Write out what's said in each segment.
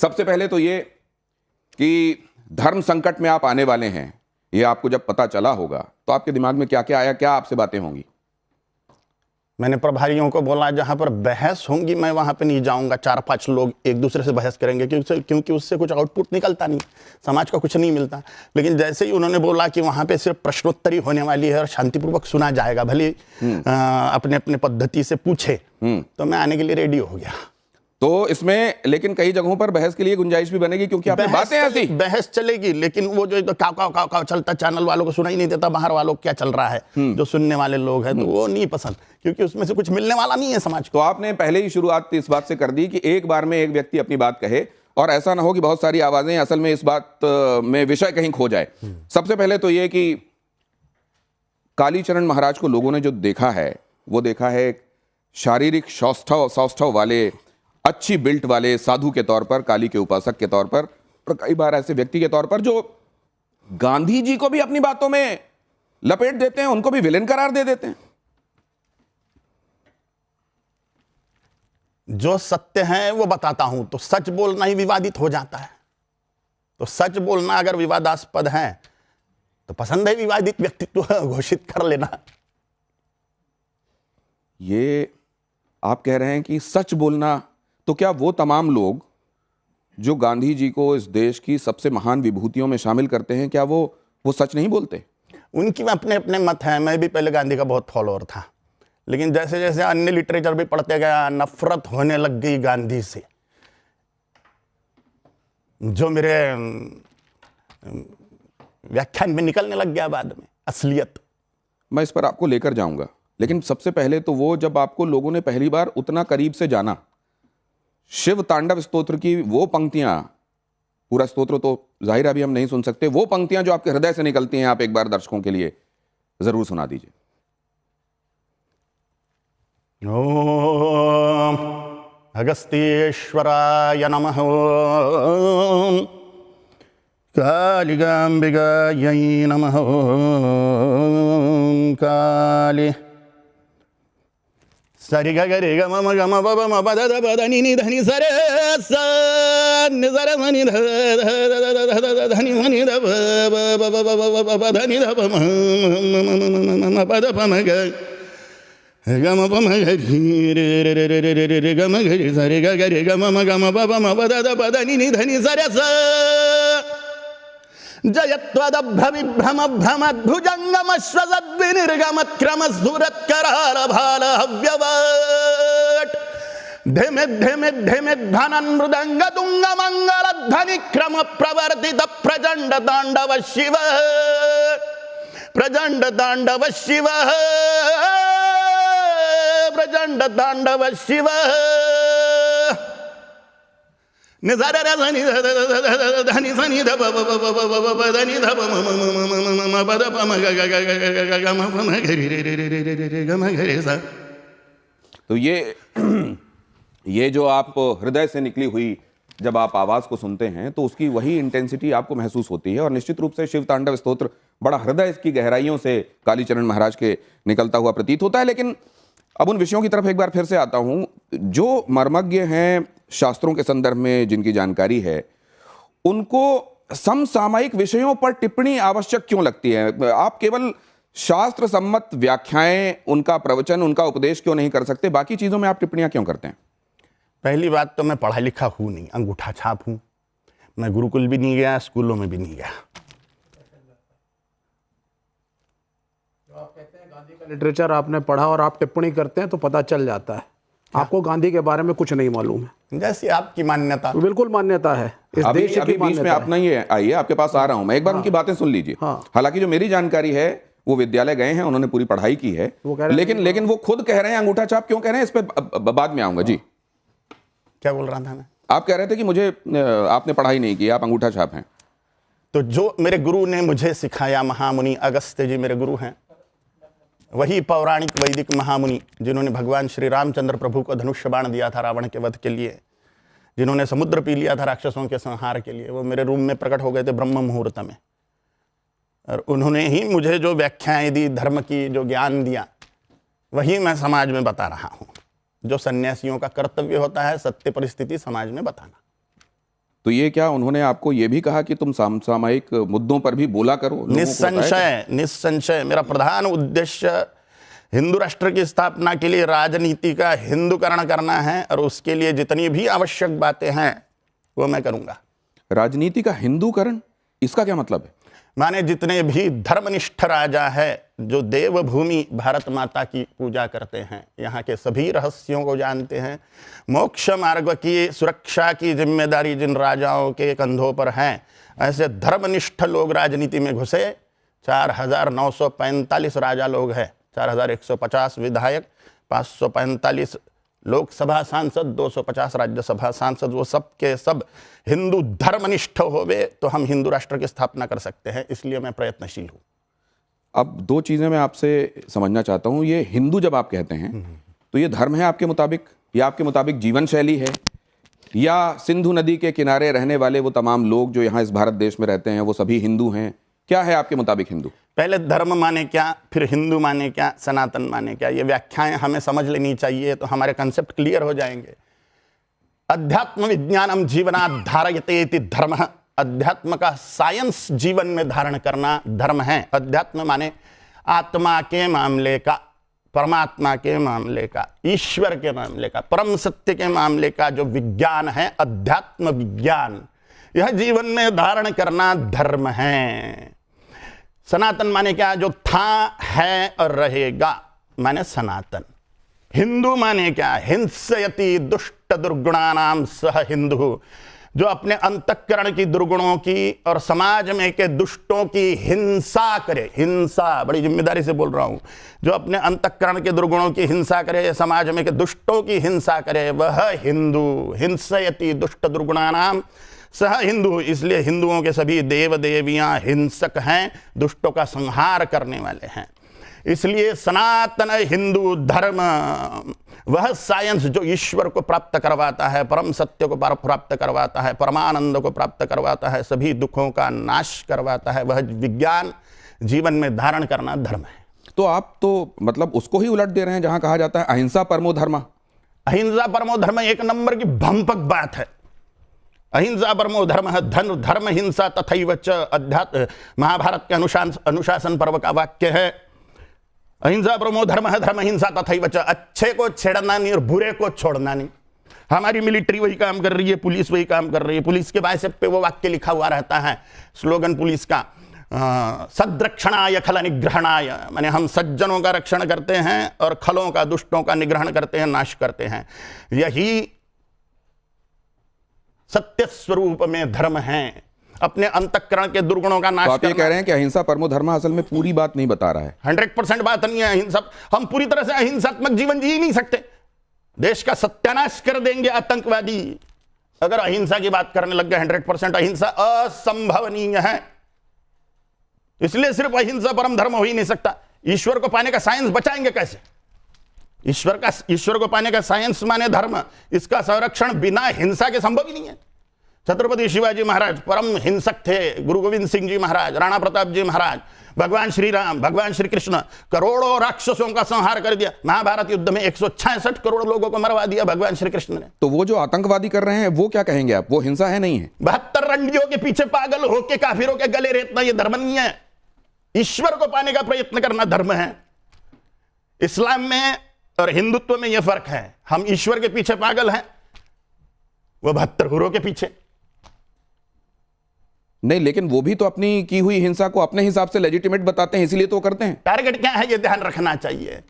सबसे पहले तो ये कि धर्म संकट में आप आने वाले हैं, ये आपको जब पता चला होगा तो आपके दिमाग में क्या क्या आया, क्या आपसे बातें होंगी? मैंने प्रभारियों को बोला जहां पर बहस होंगी मैं वहां पे नहीं जाऊंगा। 4-5 लोग एक दूसरे से बहस करेंगे क्योंकि उससे कुछ आउटपुट निकलता नहीं, समाज को कुछ नहीं मिलता। लेकिन जैसे ही उन्होंने बोला कि वहां पे सिर्फ प्रश्नोत्तरी होने वाली है और शांतिपूर्वक सुना जाएगा, भले अपने अपने पद्धति से पूछे, तो मैं आने के लिए रेडी हो गया। तो इसमें लेकिन कई जगहों पर बहस के लिए गुंजाइश भी बनेगी, क्योंकि आपने बातें ऐसी बहस चलेगी, लेकिन वो जो काव काव काव काव चलता, चैनल वालों को सुनाई नहीं देता बाहर वालों को क्या चल रहा है, जो सुनने वाले लोग हैं, तो वो नहीं पसंद, क्योंकि उसमें से कुछ मिलने वाला नहीं है समाज को। तो आपने पहले ही शुरुआत इस बात से कर दी कि एक बार में एक व्यक्ति अपनी बात कहे, और ऐसा ना हो कि बहुत सारी आवाजें असल में इस बात में विषय कहीं खो जाए। सबसे पहले तो ये कि कालीचरण महाराज को लोगों ने जो देखा है, वो देखा है शारीरिक सौष्ठव वाले, अच्छी बिल्ट वाले साधु के तौर पर, काली के उपासक के तौर पर, और कई बार ऐसे व्यक्ति के तौर पर जो गांधी जी को भी अपनी बातों में लपेट देते हैं, उनको भी विलेन करार दे देते हैं। जो सत्य है वो बताता हूं, तो सच बोलना ही विवादित हो जाता है। तो सच बोलना अगर विवादास्पद है तो पसंद है विवादित व्यक्तित्व घोषित कर लेना। ये आप कह रहे हैं कि सच बोलना, तो क्या वो तमाम लोग जो गांधी जी को इस देश की सबसे महान विभूतियों में शामिल करते हैं, क्या वो सच नहीं बोलते? उनकी अपने अपने मत हैं। मैं भी पहले गांधी का बहुत फॉलोअर था, लेकिन जैसे जैसे अन्य लिटरेचर भी पढ़ते गया, नफरत होने लग गई गांधी से, जो मेरे व्याख्यान में निकलने लग गया बाद में असलियत। मैं इस पर आपको लेकर जाऊंगा, लेकिन सबसे पहले तो वो जब आपको लोगों ने पहली बार उतना करीब से जाना, शिव तांडव स्तोत्र की वो पंक्तियां, पूरा स्तोत्र तो जाहिर अभी हम नहीं सुन सकते, वो पंक्तियां जो आपके हृदय से निकलती हैं, आप एक बार दर्शकों के लिए जरूर सुना दीजिए। ओम अगस्त्येश्वराय नमः, ओम कालिकाम्बिकायै नमः, ओम काली सरि ग रे ग म ग म ब ब म ब द द ब द नि नि ध नि स रे स नि स र म नि ध ध ध नि म नि ध ब ब ब ब ब ब ब ध नि ध ब म म ब द प म ग ग म प म ग रि रे रे रे रे रे रे रे ग म ग रि स रे ग ग रे ग म ग म ब ब म ब द द ब द नि नि ध नि स रे स जयत्वदभ्रमभ्रमद्भुजङ्गमश्वसद्विनिर्गमत्क्रमस्फुरत्करालभालहव्यवट् धिमिद्धिमिद्धिमिद्भनन्मृदङ्गदुङ्गमङ्गलध्वनिक्रमप्रवर्तित प्रचण्डताण्डव शिव तो ये जो आप हृदय से निकली हुई जब आप आवाज को सुनते हैं तो उसकी वही इंटेंसिटी आपको महसूस होती है, और निश्चित रूप से शिव तांडव स्तोत्र बड़ा हृदय की गहराइयों से कालीचरण महाराज के निकलता हुआ प्रतीत होता है। लेकिन अब उन विषयों की तरफ एक बार फिर से आता हूं। जो मर्मज्ञ हैं शास्त्रों के संदर्भ में, जिनकी जानकारी है, उनको समसामयिक विषयों पर टिप्पणी आवश्यक क्यों लगती है? आप केवल शास्त्र सम्मत व्याख्याएं, उनका प्रवचन, उनका उपदेश क्यों नहीं कर सकते? बाकी चीजों में आप टिप्पणियां क्यों करते हैं? पहली बात तो मैं पढ़ा लिखा हूं नहीं, अंगूठा छाप हूं। मैं गुरुकुल भी नहीं गया, स्कूलों में भी नहीं गया। आप कहते हैं गांधी का लिटरेचर आपने पढ़ा और आप टिप्पणी करते हैं तो पता चल जाता है आपको गांधी के बारे में कुछ नहीं मालूम है। जैसी आपकी मान्यता। बिल्कुल मान्यता है, इस देश की बीच में आप नहीं आइए, आपके पास आ रहा हूं मैं, एक बार उनकी बातें सुन लीजिए। हालांकि जो मेरी जानकारी है, वो विद्यालय गए हैं, उन्होंने पूरी पढ़ाई की है, लेकिन वो खुद कह रहे हैं अंगूठा छाप क्यों कह रहे हैं, इस पर बाद में आऊंगा। जी, क्या बोल रहा था मैं? आप कह रहे थे कि मुझे आपने पढ़ाई नहीं की, आप अंगूठा छाप हैं। तो जो मेरे गुरु ने मुझे सिखाया, महामुनि अगस्त्य जी मेरे गुरु हैं, वही पौराणिक वैदिक महामुनि जिन्होंने भगवान श्री रामचंद्र प्रभु को धनुष्य बाण दिया था रावण के वध के लिए, जिन्होंने समुद्र पी लिया था राक्षसों के संहार के लिए, वो मेरे रूम में प्रकट हो गए थे ब्रह्म मुहूर्त में। और उन्होंने ही मुझे जो व्याख्याएं दी, धर्म की जो ज्ञान दिया, वही मैं समाज में बता रहा हूँ। जो सन्यासियों का कर्तव्य होता है, सत्य परिस्थिति समाज में बताना। तो ये क्या उन्होंने आपको ये भी कहा कि तुम सामायिक मुद्दों पर भी बोला करो? लोगों को बताया निस्संशय मेरा प्रधान उद्देश्य हिंदू राष्ट्र की स्थापना के लिए राजनीति का हिंदूकरण करना है, और उसके लिए जितनी भी आवश्यक बातें हैं वो मैं करूंगा। राजनीति का हिंदूकरण, इसका क्या मतलब है? माने जितने भी धर्मनिष्ठ राजा है जो देवभूमि भारत माता की पूजा करते हैं, यहाँ के सभी रहस्यों को जानते हैं, मोक्ष मार्ग की सुरक्षा की जिम्मेदारी जिन राजाओं के कंधों पर है, ऐसे धर्मनिष्ठ लोग राजनीति में घुसे। 4945 राजा लोग हैं, 4150 विधायक, 545 लोकसभा सांसद, 250 राज्यसभा सांसद, वो सब के सब हिंदू धर्मनिष्ठ होवे तो हम हिंदू राष्ट्र की स्थापना कर सकते हैं। इसलिए मैं प्रयत्नशील हूँ। अब दो चीजें मैं आपसे समझना चाहता हूँ। ये हिंदू जब आप कहते हैं तो ये धर्म है आपके मुताबिक, या आपके मुताबिक जीवन शैली है, या सिंधु नदी के किनारे रहने वाले वो तमाम लोग जो यहाँ इस भारत देश में रहते हैं वो सभी हिंदू हैं? क्या है आपके मुताबिक हिंदू? पहले धर्म माने क्या, फिर हिंदू माने क्या, सनातन माने क्या, ये व्याख्याएं हमें समझ लेनी चाहिए, तो हमारे कंसेप्ट क्लियर हो जाएंगे। अध्यात्म विज्ञानम जीवनात् धारयते इति धर्म। अध्यात्म का साइंस जीवन में धारण करना धर्म है। अध्यात्म माने आत्मा के मामले का, परमात्मा के मामले का, ईश्वर के मामले का, परम सत्य के मामले का जो विज्ञान है, अध्यात्म विज्ञान, यह जीवन में धारण करना धर्म है। सनातन माने क्या, जो था, है और रहेगा, माने सनातन। हिंदू माने क्या, हिंसयति दुष्ट दुर्गुणानाम सह हिंदू, जो अपने अंतःकरण की दुर्गुणों की और समाज में के दुष्टों की हिंसा करे। हिंसा, बड़ी जिम्मेदारी से बोल रहा हूं। जो अपने अंतःकरण के दुर्गुणों की हिंसा करे, समाज में के दुष्टों की हिंसा करे, वह हिंदू। हिंसयति दुष्ट दुर्गुणानाम सह हिंदू। इसलिए हिंदुओं के सभी देव देवियां हिंसक हैं, दुष्टों का संहार करने वाले हैं। इसलिए सनातन हिंदू धर्म वह साइंस जो ईश्वर को प्राप्त करवाता है, परम सत्य को प्राप्त करवाता है, परमानंद को प्राप्त करवाता है, सभी दुखों का नाश करवाता है, वह विज्ञान जीवन में धारण करना धर्म है। तो आप तो मतलब उसको ही उलट दे रहे हैं जहां कहा जाता है अहिंसा परमो धर्म। अहिंसा परमो धर्म एक नंबर की भंपक बात है। अहिंसा परमो धर्म है, धन धर्म हिंसा तथैव च, अध्यात्म महाभारत के अनुशासन पर्व का वाक्य है। अहिंसा परमो धर्म है, धर्म हिंसा तथैव च। अच्छे को छेड़ना नहीं और बुरे को छोड़ना नहीं। हमारी मिलिट्री वही काम कर रही है, पुलिस वही काम कर रही है। पुलिस के बाइसेप पे वो वाक्य लिखा हुआ रहता है, स्लोगन पुलिस का, सद्रक्षणाय खल निग्रहणाय, माने हम सज्जनों का रक्षण करते हैं और खलों का, दुष्टों का निग्रहण करते हैं, नाश करते हैं। यही सत्य स्वरूप में धर्म है, अपने अंतःकरण के दुर्गुणों का नाश तो आप ये कह रहे हैं कि अहिंसा परमो धर्म असल में पूरी बात नहीं बता रहा है। 100% बात नहीं है अहिंसा। हम पूरी तरह से अहिंसात्मक जीवन जी ही नहीं सकते। देश का सत्यानाश कर देंगे आतंकवादी अगर अहिंसा की बात करने लग गए। 100% अहिंसा असंभवनीय है। इसलिए सिर्फ अहिंसा परम धर्म हो ही नहीं सकता। ईश्वर को पाने का साइंस बचाएंगे कैसे? ईश्वर को पाने का साइंस माने धर्म, इसका संरक्षण बिना हिंसा के संभव ही नहीं है। छत्रपति शिवाजी महाराज परम हिंसक थे, गुरु गोविंद सिंह जी महाराज, राणा प्रताप जी महाराज, भगवान श्री राम, भगवान श्री कृष्ण, करोड़ों राक्षसों का संहार कर दिया। महाभारत युद्ध में 166 करोड़ लोगों को मरवा दिया भगवान श्री कृष्ण ने। तो वो जो आतंकवादी कर रहे हैं वो क्या कहेंगे आप, वो हिंसा है नहीं है? 72 रणडियों के पीछे पागल होके काफिरों के गले रेतना ये धर्म नहीं है। ईश्वर को पाने का प्रयत्न करना धर्म है। इस्लाम में और हिंदुत्व में यह फर्क है। हम ईश्वर के पीछे पागल हैं, वो 72 हुरों के पीछे नहीं। लेकिन वो भी तो अपनी की हुई हिंसा को अपने हिसाब से लेजिटिमेट बताते हैं, इसीलिए तो करते हैं। टारगेट क्या है ये ध्यान रखना चाहिए।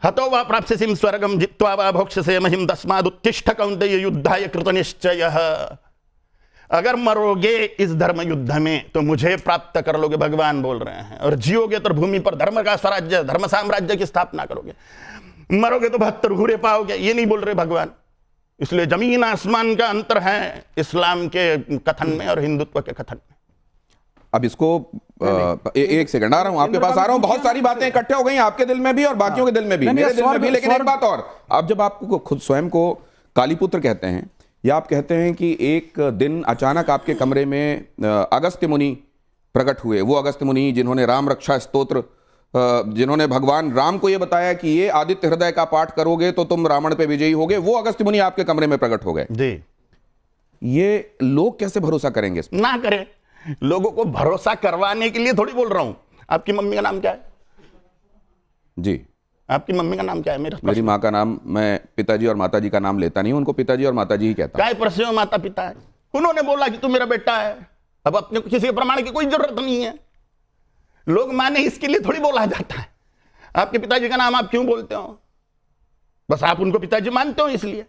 हतो वा प्राप्स्यसिं स्वर्गं जित्वा वा भोक्ष्यसे महिं तस्माद् उत्तिष्ठ कौन्तेय युद्धाय कृतनिश्चयः। अगर मरोगे इस धर्म युद्ध में तो मुझे प्राप्त कर लोगे, भगवान बोल रहे हैं। और जियोगे तो भूमि पर धर्म का स्वराज्य, धर्म साम्राज्य की स्थापना करोगे। मरोगे तो 72 हुरे पाओगे, ये नहीं बोल रहे भगवान। इसलिए जमीन आसमान का अंतर है इस्लाम के कथन में और हिंदुत्व के कथन में। अब इसको एक सेकंड आ रहा हूं, आपके पास आ रहा हूं। बहुत सारी बातें इकट्ठे हो गई आपके दिल में भी और बाकियों के दिल में भी, मेरे दिल में भी। लेकिन एक बात और, आप जब आपको खुद स्वयं को कालीपुत्र कहते हैं, या आप कहते हैं कि एक दिन अचानक आपके कमरे में अगस्त्य मुनि प्रकट हुए, वो अगस्त्य मुनि जिन्होंने राम रक्षा स्तोत्र, जिन्होंने भगवान राम को यह बताया कि ये आदित्य हृदय का पाठ करोगे तो तुम रावण पे विजयी होगे, वो अगस्त्य मुनि आपके कमरे में प्रकट हो गए। जी। ये लोग कैसे भरोसा करेंगे इस पर? ना करें। लोगों को भरोसा करवाने के लिए थोड़ी बोल रहा हूं। आपकी मम्मी का नाम क्या है? जी, आपकी मम्मी का नाम क्या है? मेरी माँ का नाम, मैं पिताजी और माताजी का नाम लेता नहीं हूं, उनको पिताजी और माताजी ही कहता हूं। काय प्रश्न माता पिता है, उन्होंने बोला कि तू मेरा बेटा है। अब अपने को किसी प्रमाण की कोई जरूरत नहीं है। लोग माने इसके लिए थोड़ी बोला जाता है। आपके पिताजी का नाम आप क्यों बोलते हो? बस आप उनको पिताजी मानते हो इसलिए,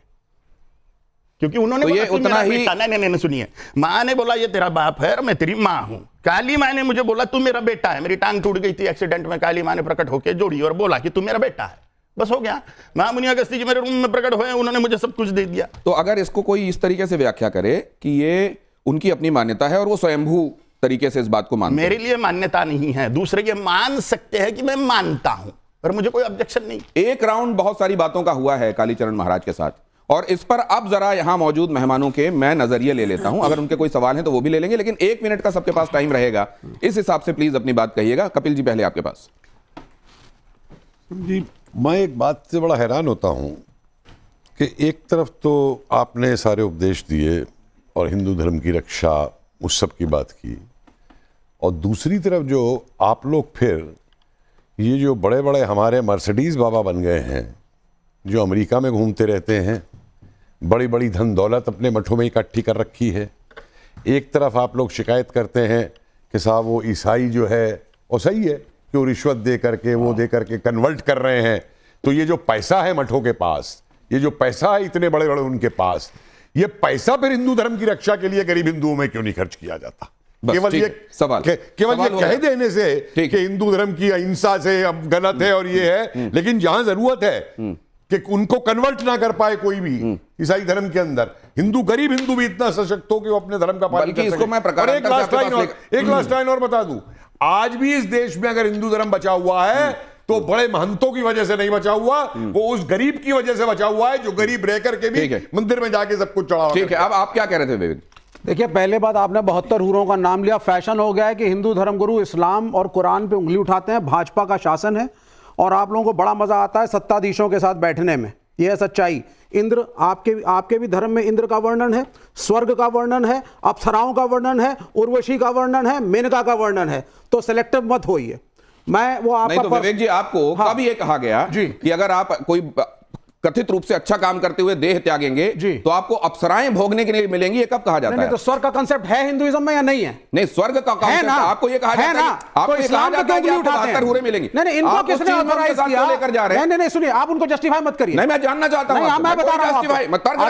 क्योंकि उन्होंने तो बोला ये तू उतना मेरा ही बेटा। नहीं, सुनिए, माँ ने बोला ये तेरा बाप है और मैं तेरी माँ हूं। काली माँ ने मुझे बोला तू मेरा बेटा है। मेरी टांग टूट गई थी एक्सीडेंट में, काली माँ ने प्रकट होकर जोड़ी और बोला कि तू मेरा बेटा है। बस हो गया। महामुनि अगस्त्य जी मेरे रूम में प्रकट हुए, उन्होंने मुझे सब कुछ दे दिया। तो अगर इसको कोई इस तरीके से व्याख्या करे कि ये उनकी अपनी मान्यता है और वो स्वयंभू तरीके से इस बात को मानते हैं। मेरे लिए मान्यता नहीं है, दूसरे ये मान सकते हैं कि मैं मानता हूं, पर मुझे कोई ऑब्जेक्शन नहीं। एक राउंड बहुत सारी बातों का हुआ है कालीचरण महाराज के साथ, और इस पर अब जरा यहां मौजूद मेहमानों के मैं नजरिए ले लेता हूं। अगर उनके कोई सवाल हैं तो वो भी ले लेंगे, लेकिन 1 मिनट का सबके पास टाइम रहेगा, इस हिसाब से प्लीज अपनी बात कहिएगा। कपिल जी, पहले आपके पास। जी, मैं एक बात से बड़ा हैरान होता हूं कि एक तरफ तो आपने सारे उपदेश दिए और हिंदू धर्म की रक्षा उस सब की बात की, और दूसरी तरफ जो आप लोग फिर ये जो बड़े बड़े हमारे मर्सिडीज बाबा बन गए हैं, जो अमेरिका में घूमते रहते हैं, बड़ी बड़ी धन दौलत अपने मठों में इकट्ठी कर रखी है। एक तरफ आप लोग शिकायत करते हैं कि साहब वो ईसाई जो है, और सही है कि वो रिश्वत दे करके वो दे करके कन्वर्ट कर रहे हैं। तो ये जो पैसा है मठों के पास, ये जो पैसा है इतने बड़े बड़े उनके पास, ये पैसा फिर हिंदू धर्म की रक्षा के लिए गरीब हिंदुओं में क्यों नहीं खर्च किया जाता? केवल ये सवाल केवल ये कह देने से कि हिंदू धर्म की अहिंसा से अब गलत है और ये है, लेकिन जहां जरूरत है कि उनको कन्वर्ट ना कर पाए कोई भी ईसाई धर्म के अंदर, हिंदू गरीब हिंदू भी इतना सशक्त हो कि वो अपने धर्म का पालन कर सके। और एक लास्ट लाइन और बता दूं, आज भी इस देश में अगर हिंदू धर्म बचा हुआ है तो बड़े महंतों की वजह से नहीं बचा हुआ, वो उस गरीब की वजह से बचा हुआ है जो गरीब रह करके भी मंदिर में जाके सब कुछ चढ़ावा। ठीक है, अब आप क्या कह रहे थे विवेक? देखिए, पहले बात, आपने 72 हुरों का नाम लिया। फैशन हो गया है कि हिंदू धर्मगुरु इस्लाम और कुरान पे उंगली उठाते हैं। भाजपा का शासन है और आप लोगों को बड़ा मजा आता है सत्ताधीशों के साथ बैठने में। यह है सच्चाई। इंद्र, आपके भी धर्म में इंद्र का वर्णन है, स्वर्ग का वर्णन है, अप्सराओं का वर्णन है, उर्वशी का वर्णन है, मेनका का वर्णन है। तो सिलेक्टिव मत होइए। मैं वो आपका नहीं, तो विवेक जी, आपको कब ये कहा गया कि अगर आप कोई कथित रूप से अच्छा काम करते हुए देह त्यागेंगे तो आपको अप्सराएं भोगने के लिए मिलेंगी? ये कब कहा जाता है? तो स्वर्ग का कांसेप्ट है हिंदुइज्म में या नहीं है? नहीं, स्वर्ग का कांसेप्ट आपको ये कहा जाता है, आपको ये कहा जाता है कि आपको 72 हुरें मिलेंगी। नहीं, इनको किसने ऑथराइज किया? लेकर जा रहे हैं। नहीं, सुनिए, आप उनको जस्टिफाई मत करिए। नहीं, मैं जानना चाहता हूं। मैं बता रहा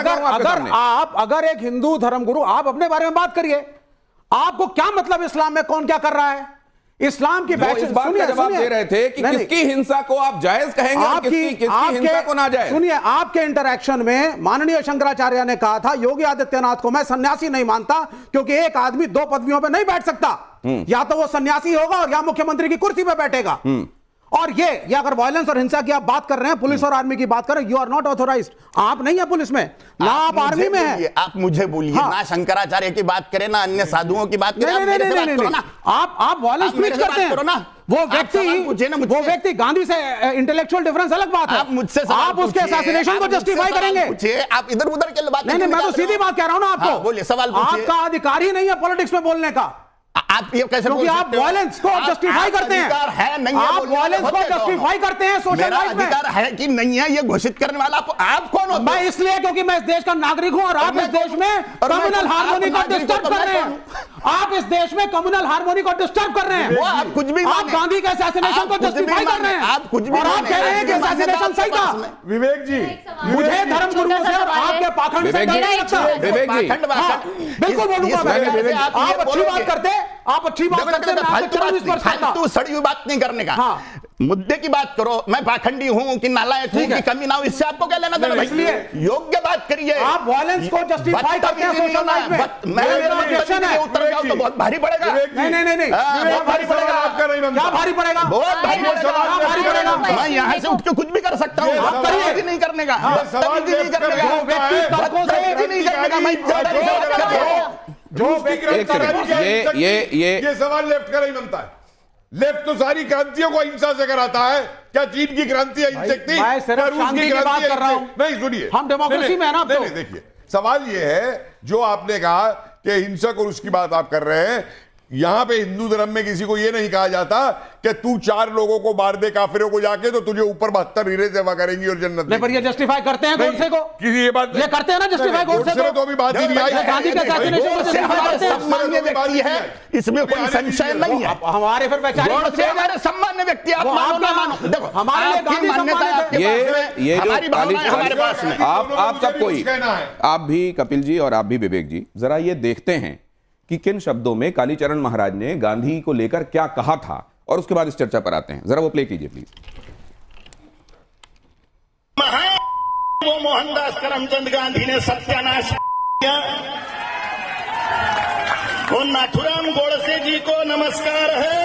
हूं, अगर एक हिंदू धर्मगुरु, आप अपने बारे में बात करिए। आपको क्या मतलब इस्लाम में कौन क्या कर रहा है? इस्लाम की बात, इस बात का जवाब दे रहे थे कि किसकी हिंसा को आप जायज कहेंगे और किसकी हिंसा को ना जायज। सुनिए, आपके इंटरैक्शन में माननीय शंकराचार्य ने कहा था योगी आदित्यनाथ को मैं सन्यासी नहीं मानता, क्योंकि एक आदमी 2 पदवियों पे नहीं बैठ सकता। या तो वो सन्यासी होगा और या मुख्यमंत्री की कुर्सी पे बैठेगा। और ये अगर वायलेंस और हिंसा की आप बात कर रहे हैं, पुलिस और आर्मी की बात कर रहे हैं, यू आर नॉट ऑथोराइज्ड। आप नहीं है पुलिस में, ना आप आर्मी में है। आप मुझे बोलिए, ना शंकराचार्य की बात करें, ना अन्य साधुओं की बात करें। नहीं, आप वायलेंस प्रीच करते हैं। वो व्यक्ति गांधी से इंटेलेक्चुअल डिफरेंस अलग बात है। आप मुझसे आप उसके असैसिनेशन को जस्टिफाई करेंगे। आप इधर उधर के बात नहीं, मैं तो सीधी बात कह रहा हूं ना आपको। बोलिए, सवाल पूछिए। आपका अधिकार ही नहीं है पॉलिटिक्स में बोलने का। आप ये कैसे क्योंकि आप वायलेंस को जस्टिफाई करते हैं। आप वायलेंस को जस्टिफाई करते हैं सोशल लाइफ में। अधिकार है कि नहीं है ये घोषित करने वाला आप कौन होते हैं? मैं इसलिए क्योंकि मैं इस देश का नागरिक हूं और आप इस देश में कम्युनल हार्मोनी को डिस्टर्ब कर रहे हैं। आप इस देश में कम्युनल हार्मोनी को डिस्टर्ब कर रहे हैं। वो आप कुछ भी, आप गांधी के असैसिनेशन को जस्टिफाई कर रहे हैं। आप कुछ भी, और आप कह रहे हैं कि असैसिनेशन सही था। विवेक जी, मुझे धर्मगुरुओं से और आपके पाखंड से डर नहीं लगता। विवेक जी, बिल्कुल बोलूंगा मैं। आप अच्छी बात करते, आप अच्छी बात करते, मैं आपको चरण इस पर करता। तू सड़ी हुई बात नहीं करने का। मुद्दे की बात करो। मैं पाखंडी हूं कि नालायक हूं कि कमी ना हो, इससे आपको क्या लेना देना? इसलिए योग्य बात करिए। आप वायलेंस को जस्टिफाई करते हैं सोशल लाइफ में। मेरा ऑब्जेक्शन है। उत्तर जाओ तो बहुत भारी पड़ेगा। नहीं, बहुत भारी पड़ेगा। आपका नहीं बनता। क्या भारी पड़ेगा? बहुत भारी पड़ेगा। मैं यहाँ से उठ के कुछ भी कर सकता हूँ। आप करिए नहीं करने का, नहीं करने का, नहीं करने का। मैं ये सवाल लेफ्ट का नहीं बनता है। लेफ्ट तो सारी क्रांतियों को अहिंसा से कराता है। क्या चीन की क्रांति अहिंसक थी? मैं सिर्फ शांति की बात कर रहा हूं। नहीं, सुनिए, हम डेमोक्रेसी में है ना। नहीं, देखिए, सवाल ये है जो आपने कहा कि हिंसक और उसकी बात आप कर रहे हैं, यहां पे हिंदू धर्म में किसी को यह नहीं कहा जाता कि तू 4 लोगों को मार दे काफिरों को जाके तो तुझे ऊपर 72 हीरे सेवा करेंगी और जन्नत नहीं, पर ये जस्टिफाई करते हैं गोडसे को, किसी ये बात ये करते हैं ना जस्टिफाई गोडसे को, तो अभी बात ही नहीं आई। गांधी के assassination को justify करते हैं। सम्मान्य व्यक्ति है, इसमें कोई संशय नहीं है। हमारे फिर गोडसे हमारे सम्मान्य व्यक्ति, आप मानो ना मानो, देखो हमारे लिए गांधी सम्मानित है। ये हमारी जो भावना है हमारे पास में। आप सब कोई, आप भी कपिल जी और आप भी विवेक जी, जरा ये देखते हैं कि किन शब्दों में कालीचरण महाराज ने गांधी को लेकर क्या कहा था और उसके बाद इस चर्चा पर आते हैं। जरा वो प्ले कीजिए प्लीज। वो मोहनदास करमचंद गांधी ने सत्यानाश किया। वो नाथुराम गोडसे जी को नमस्कार है,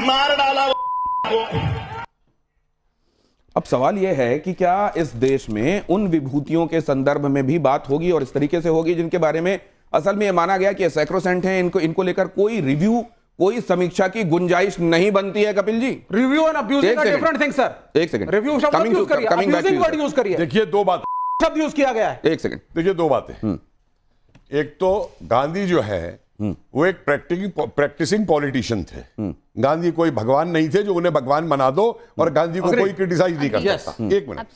मार डाला वो। अब सवाल यह है कि क्या इस देश में उन विभूतियों के संदर्भ में भी बात होगी और इस तरीके से होगी जिनके बारे में असल में यह माना गया कि सैक्रोसेंट हैं, इनको लेकर कोई रिव्यू, कोई समीक्षा की गुंजाइश नहीं बनती है। Kapil ji, review and abusing are different thing sir. एक सेकंड, रिव्यू शब्द यूज करिए, अब्यूजिंग वर्ड यूज करिए। देखिए 2 बात शब्द यूज किया गया है। एक सेकंड, देखिए 2 बातें। एक तो गांधी जो है वो एक प्रैक्टिसिंग पॉलिटिशियन थे। गांधी कोई भगवान नहीं थे जो उन्हें भगवान बना दो और गांधी को कोई क्रिटिसाइज नहीं कर सकता। 1 मिनट,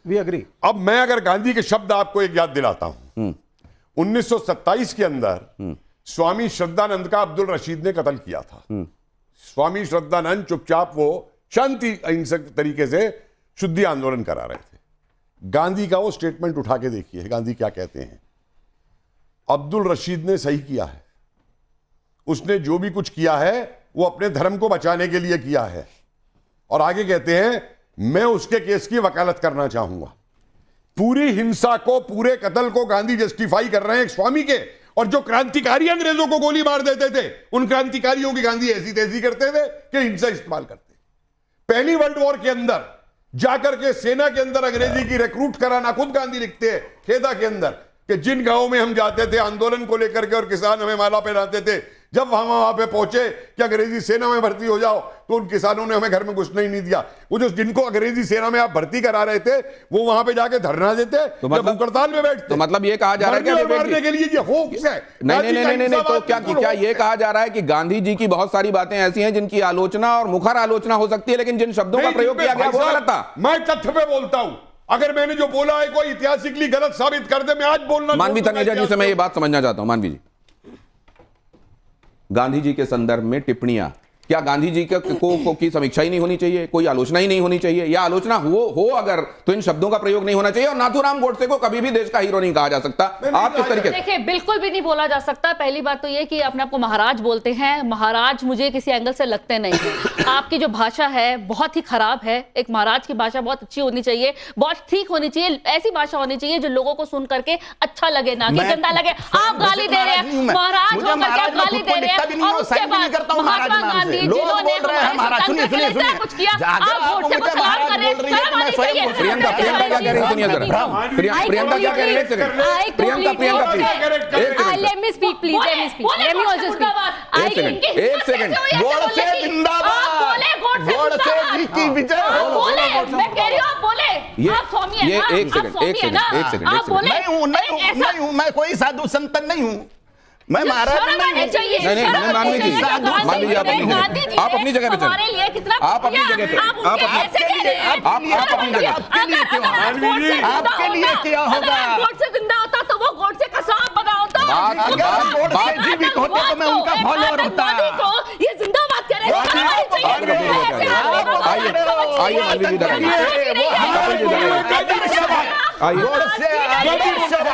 वी एग्री। अब मैं अगर गांधी के शब्द आपको एक याद दिलाता हूं, 1927 के अंदर स्वामी श्रद्धानंद का अब्दुल रशीद ने कत्ल किया था। स्वामी श्रद्धानंद चुपचाप वो शांति अहिंसक तरीके से शुद्धि आंदोलन करा रहे थे। गांधी का वो स्टेटमेंट उठा के देखिए, गांधी क्या कहते हैं। अब्दुल रशीद ने सही किया है, उसने जो भी कुछ किया है वो अपने धर्म को बचाने के लिए किया है। और आगे कहते हैं मैं उसके केस की वकालत करना चाहूंगा। पूरी हिंसा को, पूरे कत्ल को गांधी जस्टिफाई कर रहे हैं एक स्वामी के, और जो क्रांतिकारी अंग्रेजों को गोली मार देते थे उन क्रांतिकारियों की गांधी ऐसी तैसी करते थे कि हिंसा इस्तेमाल करते। पहली वर्ल्ड वॉर के अंदर जाकर के सेना के अंदर अंग्रेजी की रिक्रूट कराना, खुद गांधी लिखते हैं खेदा के अंदर कि जिन गांवों में हम जाते थे आंदोलन को लेकर के और किसान हमें माला पहनाते थे, जब हम वहां पे पहुंचे कि अंग्रेजी सेना में भर्ती हो जाओ तो उन किसानों ने हमें घर में घुसने ही नहीं दिया। वो जो जिनको अंग्रेजी सेना में आप भर्ती करा रहे थे वो वहां पे जाके धरना देते, तो मतलब हड़ताल में बैठते। तो मतलब ये कहा जा रहा है कि मारने के लिए ये होक्स है। नहीं, तो क्या ये कहा जा रहा है कि गांधी जी की बहुत सारी बातें ऐसी हैं जिनकी आलोचना और मुखर आलोचना हो सकती है, लेकिन जिन शब्दों का प्रयोग किया गया वो गलत था। मैं तथ्य पे बोलता हूं, अगर मैंने जो बोला है कोई ऐतिहासिकली गलत साबित कर दे, मैं आज बोलना। मानवी तनेजा जी से मैं ये बात समझना चाहता हूं। मानवी जी, गांधी जी के संदर्भ में टिप्पणियां, क्या गांधी जी की समीक्षा ही नहीं होनी चाहिए, कोई आलोचना ही नहीं होनी चाहिए, या आलोचना हो अगर तो इन शब्दों का प्रयोग नहीं होना चाहिए? और नाथूराम गोडसे को कभी भी देश का हीरो नहीं कहा जा सकता। आप किस तरीके से? देखिए, बिल्कुल भी नहीं बोला जा सकता। पहली बात तो ये कि अपने आप को महाराज बोलते हैं। महाराज मुझे किसी एंगल से लगते नहीं है। आपकी जो भाषा है बहुत ही खराब है। एक महाराज की भाषा बहुत अच्छी होनी चाहिए, बहुत ठीक होनी चाहिए, ऐसी भाषा होनी चाहिए जो लोगों को सुन करके अच्छा लगे, ना कि गंदा लगे। आप गाली दे रहे हैं, महाराज होकर आप गाली दे रहे हैं, और उसके बाद महात्मा गांधी जिन्होंने कुछ किया, आप वोट से खिलाफ कर रहे हैं। प्रियंका क्या कह रही है? सुनिए जरा, प्रियंका क्या कह रही है? एक second, Priyanka please, let me speak, please, let me speak, let me also speak. एक सेकंड, गोडसे जिंदाबाद, गोडसे जी की विजय हो। मैं कह रही हूँ आप बोले, आप स्वामी हैं ना? एक सेकंड, आप बोले नहीं हूं, मैं कोई साधु संत नहीं हूं, मैं महाराज नहीं। नहीं, मानवी जी, आप अपनी जगह पे चलें, आप अपनी जगह पे, आप अपनी जगह, आपके लिए क्या होगा? गोडसे जिंदा होता तो वो गोडसे का सांप बना होता। अगर जीवित होते तो मैं उनका फॉलोअर होता। ये जिंदाबाद कह रहे हैं। आइए मानवी जी,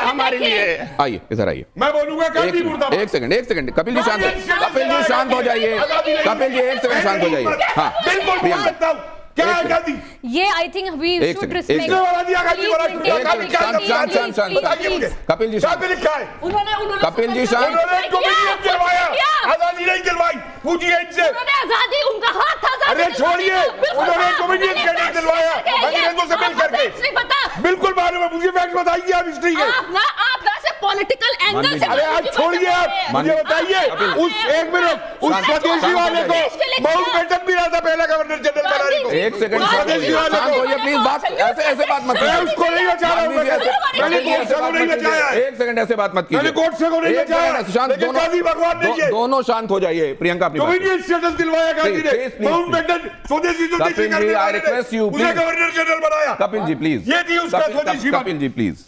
हमारे लिए आइए, इधर आइए। मैं बोलूंगा एक सेकंड, कपिल जी शांत हो जाइए। कपिल जी एक सेकंड शांत हो जाइए। हाँ, बिल्कुल क्या है गांधी? ये I think we should respect. Kapil ji शांत, कपिल जी शांत। आजादी नहीं दिलवाई, पूछिए इनसे। आजादी उनका हाथ था। अरे छोड़िए, उन्होंने कम्युनिस्ट कैडेट दिलवाया अंग्रेजों से मिल करके। पता बिल्कुल मालूम है मुझे, फैक्ट बताइए आप हिस्ट्री के। आप ना सिर्फ पॉलिटिकल एंगल से अरे आज छोड़िए, आप मुझे बताइए उस एक मिनट उस स्वदेशी वाले को माउंटबेटन भी रहा था पहला गवर्नर जनरल बनाने को। एक सेकंड स्वदेशी वाले को प्लीज, बात ऐसे बात मत मैं उसको नहीं बचा रहा हूं, मैंने गोडसे को नहीं बचाया है। एक सेकंड ऐसे बात मत कीजिए, मैंने गोडसे को नहीं बचाया, सुशांत लेकिन गांधी भगवान नहीं है। दोनों शांत हो जाइए। प्रियंका अपनी बात डोमिनियन स्टेटस दिलवाया गांधी ने, माउंटबेटन स्वदेशी Kapil ji, I request you, उसे please. गवर्नर जनरल बनाया। कपिल जी प्लीज, ये थी उसका स्वदेशी बात। कपिल जी प्लीज,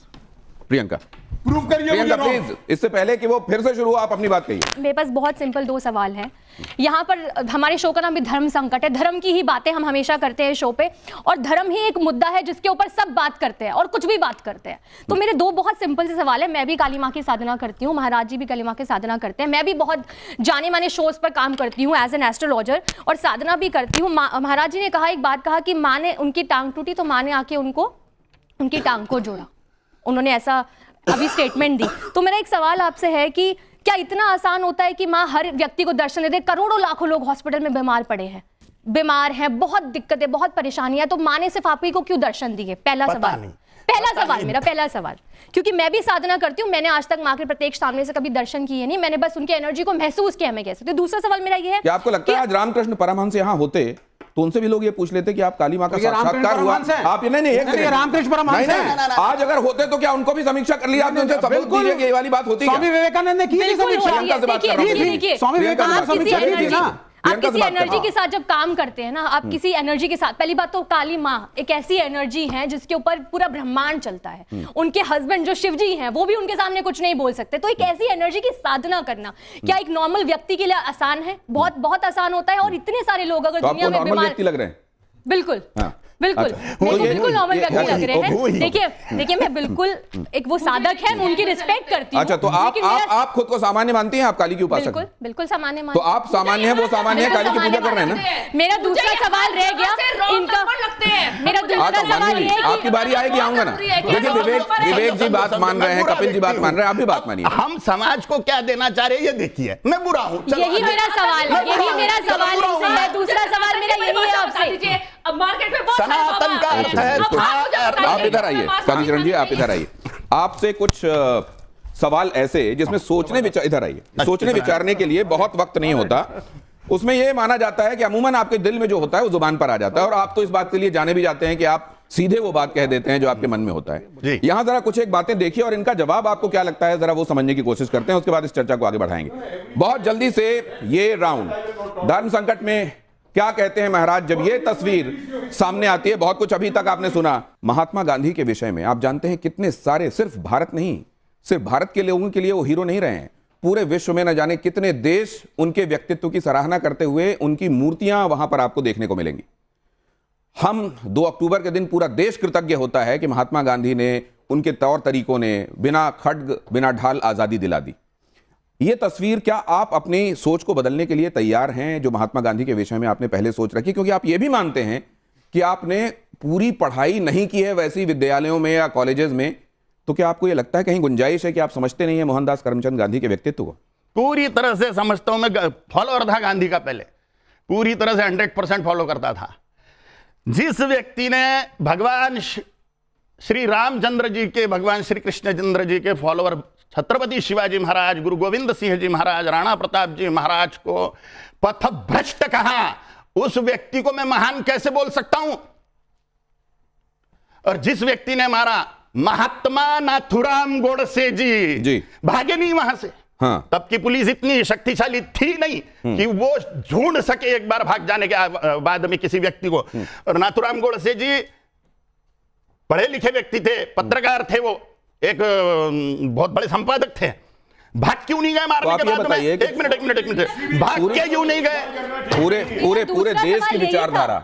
प्रियंका प्रूव करिए मुझे प्रियंका wrong। प्लीज, इससे पहले कि वो फिर से शुरू हो, आप अपनी बात कहिए। मेरे पास बहुत सिंपल 2 सवाल हैं। यहाँ पर हमारे शो का नाम भी धर्म संकट है, धर्म की ही बातें हम हमेशा करते हैं शो पे, और धर्म ही एक मुद्दा है जिसके ऊपर सब बात करते हैं और कुछ भी बात करते हैं। तो मेरे 2 बहुत सिंपल से सवाल है। मैं भी काली माँ की साधना करती हूँ, महाराज जी भी काली माँ की साधना करते हैं, मैं भी बहुत जाने माने शोज पर काम करती हूँ एज एन एस्ट्रोलॉजर, और साधना भी करती हूँ। महाराज जी ने कहा, एक बात कहा कि माँ ने, उनकी टांग टूटी तो माँ ने आके उनको, उनकी टांग को जोड़ा, उन्होंने ऐसा अभी स्टेटमेंट दी। तो मेरा एक सवाल आपसे है कि क्या इतना आसान होता है कि माँ हर व्यक्ति को दर्शन दे दे? करोड़ों लाखों लोग हॉस्पिटल में बीमार पड़े हैं, बीमार हैं, बहुत दिक्कतें, बहुत परेशानियां, तो माँ ने सिर्फ आप ही को क्यों दर्शन दिए? पहला सवाल, मेरा पहला सवाल, क्योंकि मैं भी साधना करती हूँ, मैंने आज तक माँ के प्रत्यक्ष सामने से कभी दर्शन किए नहीं, मैंने बस उनकी एनर्जी को महसूस किया, मैं कह सकती हूँ। दूसरा सवाल मेरा ये है, क्या आपको लगता है आज रामकृष्ण परमहंस यहाँ होते तो उनसे भी लोग ये पूछ लेते कि आप काली माँ का साक्षात्कार हुआ? आप नहीं, रामकृष्ण परमहंस नहीं, आज अगर होते तो क्या उनको भी समीक्षा कर लिया आपने? उनसे सबूत दीजिए कि ये वाली बात होती है। स्वामी विवेकानंद ने की थी समीक्षा, स्वामी विवेकानंद समीक्षा की थी ना। आप किसी एनर्जी के साथ जब काम करते हैं ना, आप किसी एनर्जी के साथ, पहली बात तो काली माँ एक ऐसी एनर्जी है जिसके ऊपर पूरा ब्रह्मांड चलता है। उनके हस्बैंड जो शिव जी हैं वो भी उनके सामने कुछ नहीं बोल सकते। तो एक ऐसी एनर्जी की साधना करना क्या एक नॉर्मल व्यक्ति के लिए आसान है? बहुत बहुत आसान होता है। और इतने सारे लोग अगर दुनिया में बीमार लग रहे हैं, बिल्कुल बिल्कुल बिल्कुल नॉर्मल व्यक्ति लग रहे हैं। देखिए मैं बिल्कुल एक वो साधक है, उनकी रिस्पेक्ट करती हूँ। अच्छा, तो आप खुद को सामान्य मानती हैं? आप काली की उपासक हैं? बिल्कुल सामान्य तो आप सामान्य हैं, वो सामान्य है, काली की पूजा कर रहे हैं ना? मेरा दूसरा सवाल रह गया, इनका मेरा दूसरा सवाल ये है कि आपकी बारी आएगी, आऊंगा ना। देखिए विवेक जी बात मान रहे हैं, कपिल जी बात मान रहे हैं, आप भी बात मानिए। हम समाज को क्या देना चाह रहे हैं ये देखिए। मैं बुरा हूँ, यही मेरा सवाल है। दूसरा सवाल मेरा यही है आपसे, अब मार्केट में बहुत सनातन का अर्थ है। आप इधर आइए, कालीचरण जी आप इधर आइए। आपसे कुछ सवाल ऐसे जिसमें इधर आइए, सोचने विचारने के लिए बहुत वक्त नहीं होता। उसमें यह माना जाता है कि अमूमन आपके दिल में जो होता है वो जुबान पर आ जाता है, और आप तो इस बात के लिए जाने भी जाते हैं कि आप सीधे वो बात कह देते हैं जो आपके मन में होता है। यहां जरा कुछ एक बातें देखिए और इनका जवाब आपको क्या लगता है जरा वो समझने की कोशिश करते हैं, उसके बाद इस चर्चा को आगे बढ़ाएंगे। बहुत जल्दी से ये राउंड धर्म संकट में क्या कहते हैं महाराज, जब ये तस्वीर सामने आती है, बहुत कुछ अभी तक आपने सुना महात्मा गांधी के विषय में। आप जानते हैं कितने सारे, सिर्फ भारत नहीं, सिर्फ भारत के लोगों के लिए वो हीरो नहीं रहे हैं, पूरे विश्व में न जाने कितने देश उनके व्यक्तित्व की सराहना करते हुए उनकी मूर्तियां वहां पर आपको देखने को मिलेंगी। हम 2 अक्टूबर के दिन पूरा देश कृतज्ञ होता है कि महात्मा गांधी ने, उनके तौर तरीकों ने बिना खड्ग बिना ढाल आजादी दिला दी। ये तस्वीर, क्या आप अपनी सोच को बदलने के लिए तैयार हैं जो महात्मा गांधी के विषय में आपने पहले सोच रखी? क्योंकि आप ये भी मानते हैं कि आपने पूरी पढ़ाई नहीं की है वैसी विद्यालयों में या कॉलेजेस में, तो क्या आपको ये लगता है कहीं गुंजाइश है कि आप समझते नहीं है मोहनदास करमचंद गांधी के व्यक्तित्व को? पूरी तरह से समझता हूं मैं। फॉलोअर था गांधी का, पहले पूरी तरह से 100% फॉलो करता था। जिस व्यक्ति ने भगवान श्री रामचंद्र जी के, भगवान श्री कृष्णचंद्र जी के फॉलोअर छत्रपति शिवाजी महाराज, गुरु गोविंद सिंह जी महाराज, राणा प्रताप जी महाराज को पथभ्रष्ट कहा, उस व्यक्ति को मैं महान कैसे बोल सकता हूं? और जिस व्यक्ति ने मारा महात्मा नाथुराम गोडसे जी भागे नहीं वहां से। हाँ। तब की पुलिस इतनी शक्तिशाली थी नहीं कि वो ढूंढ सके एक बार भाग जाने के बाद में किसी व्यक्ति को। और नाथुराम गोडसे जी पढ़े लिखे व्यक्ति थे, पत्रकार थे, वो एक बहुत बड़े संपादक थे। भाग क्यों नहीं गए मारने के बाद में? एक मिनट, भाग के क्यों नहीं गए? पूरे देश की विचारधारा,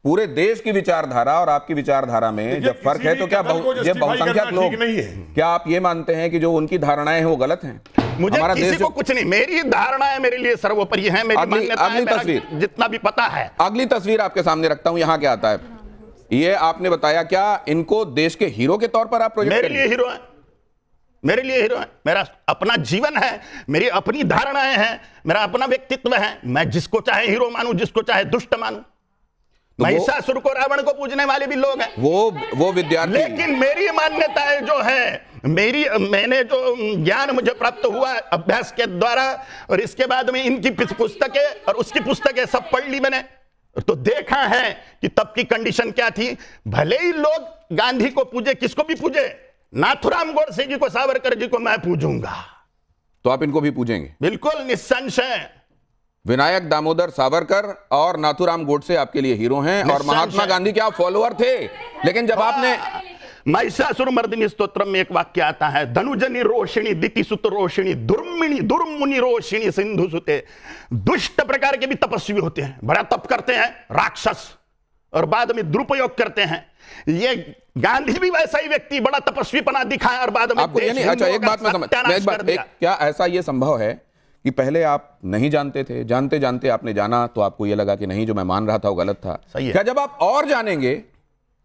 पूरे देश की विचारधारा और आपकी विचारधारा में जब फर्क है तो क्या ये बहुसंख्यक लोग, क्या आप ये मानते हैं कि जो उनकी धारणाएं हैं वो गलत हैं? मुझे किसी को कुछ नहीं, मेरी धारणा है, मेरे लिए सर्वोपरि है, मेरी मान्यता है, तस्वीर जितना भी पता है। अगली तस्वीर आपके सामने रखता हूं, यहां क्या आता है ये आपने बताया। क्या इनको देश के हीरो के तौर पर आप प्रोजेक्ट मेरे लिए हीरो है, मेरे लिए हीरो है। मेरा अपना जीवन है, मेरी अपनी धारणाएं हैं, मेरा अपना व्यक्तित्व है। मैं जिसको चाहे हीरो मानूं, जिसको चाहे दुष्ट मानूं। तो महिषासुर को रावण को पूजने वाले भी लोग हैं, वो विद्यार्थी। लेकिन मेरी मान्यताएं जो है, मैंने जो ज्ञान मुझे प्राप्त हुआ अभ्यास के द्वारा, और इसके बाद में इनकी पुस्तकें और उसकी पुस्तकें सब पढ़ ली मैंने, तो देखा है कि तब की कंडीशन क्या थी। भले ही लोग गांधी को पूजे, किसको भी पूजे, नाथुराम गोडसे जी को, सावरकर जी को मैं पूजूंगा। तो आप इनको भी पूजेंगे? बिल्कुल निसंशय। विनायक दामोदर सावरकर और नाथुराम गोडसे आपके लिए हीरो हैं, और महात्मा गांधी के आप फॉलोअर थे। लेकिन जब आपने महिषासुर मर्दिनी स्तोत्र में एक वाक्य आता है, धनुजनी रोशिणी दितिसुत रोशिणी दुर्मिणी दुर्मुनि रोशिणी सिंधु सुते। दुष्ट प्रकार के भी तपस्वी होते हैं, बड़ा तप करते हैं, राक्षस, और बाद में दुरुपयोग करते हैं। ये गांधी भी वैसा ही व्यक्ति, बड़ा तपस्वीपना दिखाया और बाद में आपको अच्छा एक बात में समझ, क्या ऐसा ये संभव है कि पहले आप नहीं जानते थे, जानते जानते आपने जाना, तो आपको ये लगा कि नहीं जो मैं मान रहा था वो गलत था? सही है। क्या जब आप और जानेंगे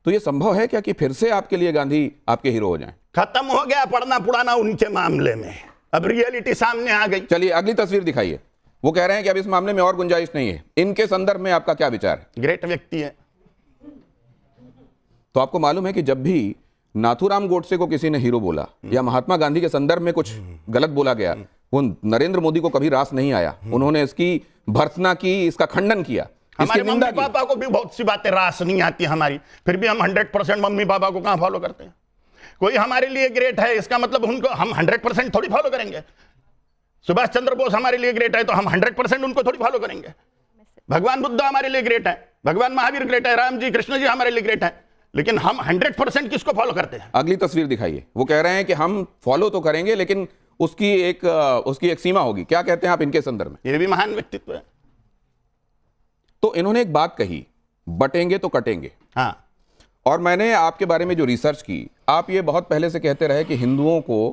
तो ये संभव है क्या कि फिर से आपके लिए गांधी आपके हीरो हो जाएं? खत्म हो गया पढ़ना पुराना उनके मामले में, अब रियलिटी सामने आ गई। चलिए अगली तस्वीर दिखाइए। वो कह रहे हैं कि अब इस मामले में और गुंजाइश नहीं है। इनके संदर्भ में आपका क्या विचार है? ग्रेट व्यक्ति है। तो आपको मालूम है कि जब भी नाथुराम गोडसे को किसी ने हीरो बोला या महात्मा गांधी के संदर्भ में कुछ गलत बोला गया, वो नरेंद्र मोदी को कभी रास नहीं आया। उन्होंने इसकी भर्त्सना की, इसका खंडन किया, हमारे मम्मी पापा को भी बहुत सी बातें रास नहीं आती हमारी, फिर भी हम 100% मम्मी पापा को कहां फॉलो करते हैं। कोई हमारे लिए ग्रेट है, इसका मतलब उनको हम 100% थोड़ी फॉलो करेंगे। सुभाष चंद्र बोस हमारे लिए ग्रेट है तो हम 100% उनको थोड़ी फॉलो करेंगे। भगवान बुद्ध हमारे लिए ग्रेट है, भगवान महावीर ग्रेट है, राम जी कृष्ण जी हमारे लिए ग्रेट है, लेकिन हम 100% किसको फॉलो करते हैं? अगली तस्वीर दिखाइए। वो कह रहे हैं कि हम फॉलो तो करेंगे लेकिन उसकी एक सीमा होगी। क्या कहते हैं आप इनके संदर्भ में? ये भी महान व्यक्तित्व है। तो इन्होंने एक बात कही, बटेंगे तो कटेंगे। हाँ, और मैंने आपके बारे में जो रिसर्च की, आप ये बहुत पहले से कहते रहे कि हिंदुओं को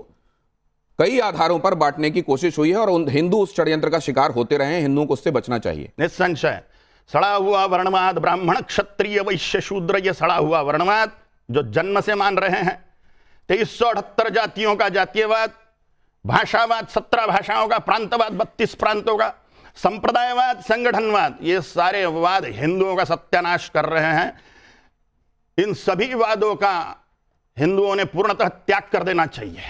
कई आधारों पर बांटने की कोशिश हुई है और हिंदू उस षड्यंत्र का शिकार होते रहे हैं, हिंदुओं को उससे बचना चाहिए। निसंशय सड़ा हुआ वर्णवाद, ब्राह्मण क्षत्रिय वैश्य शूद्र, ये सड़ा हुआ वर्णवाद जो जन्म से मान रहे हैं, 2378 जातियों का जातीयवाद, भाषावाद 17 भाषाओं का, प्रांतवाद 32 प्रांतों का, संप्रदायवाद, संगठनवाद, ये सारे वाद हिंदुओं का सत्यानाश कर रहे हैं। इन सभी वादों का हिंदुओं ने पूर्णतः त्याग कर देना चाहिए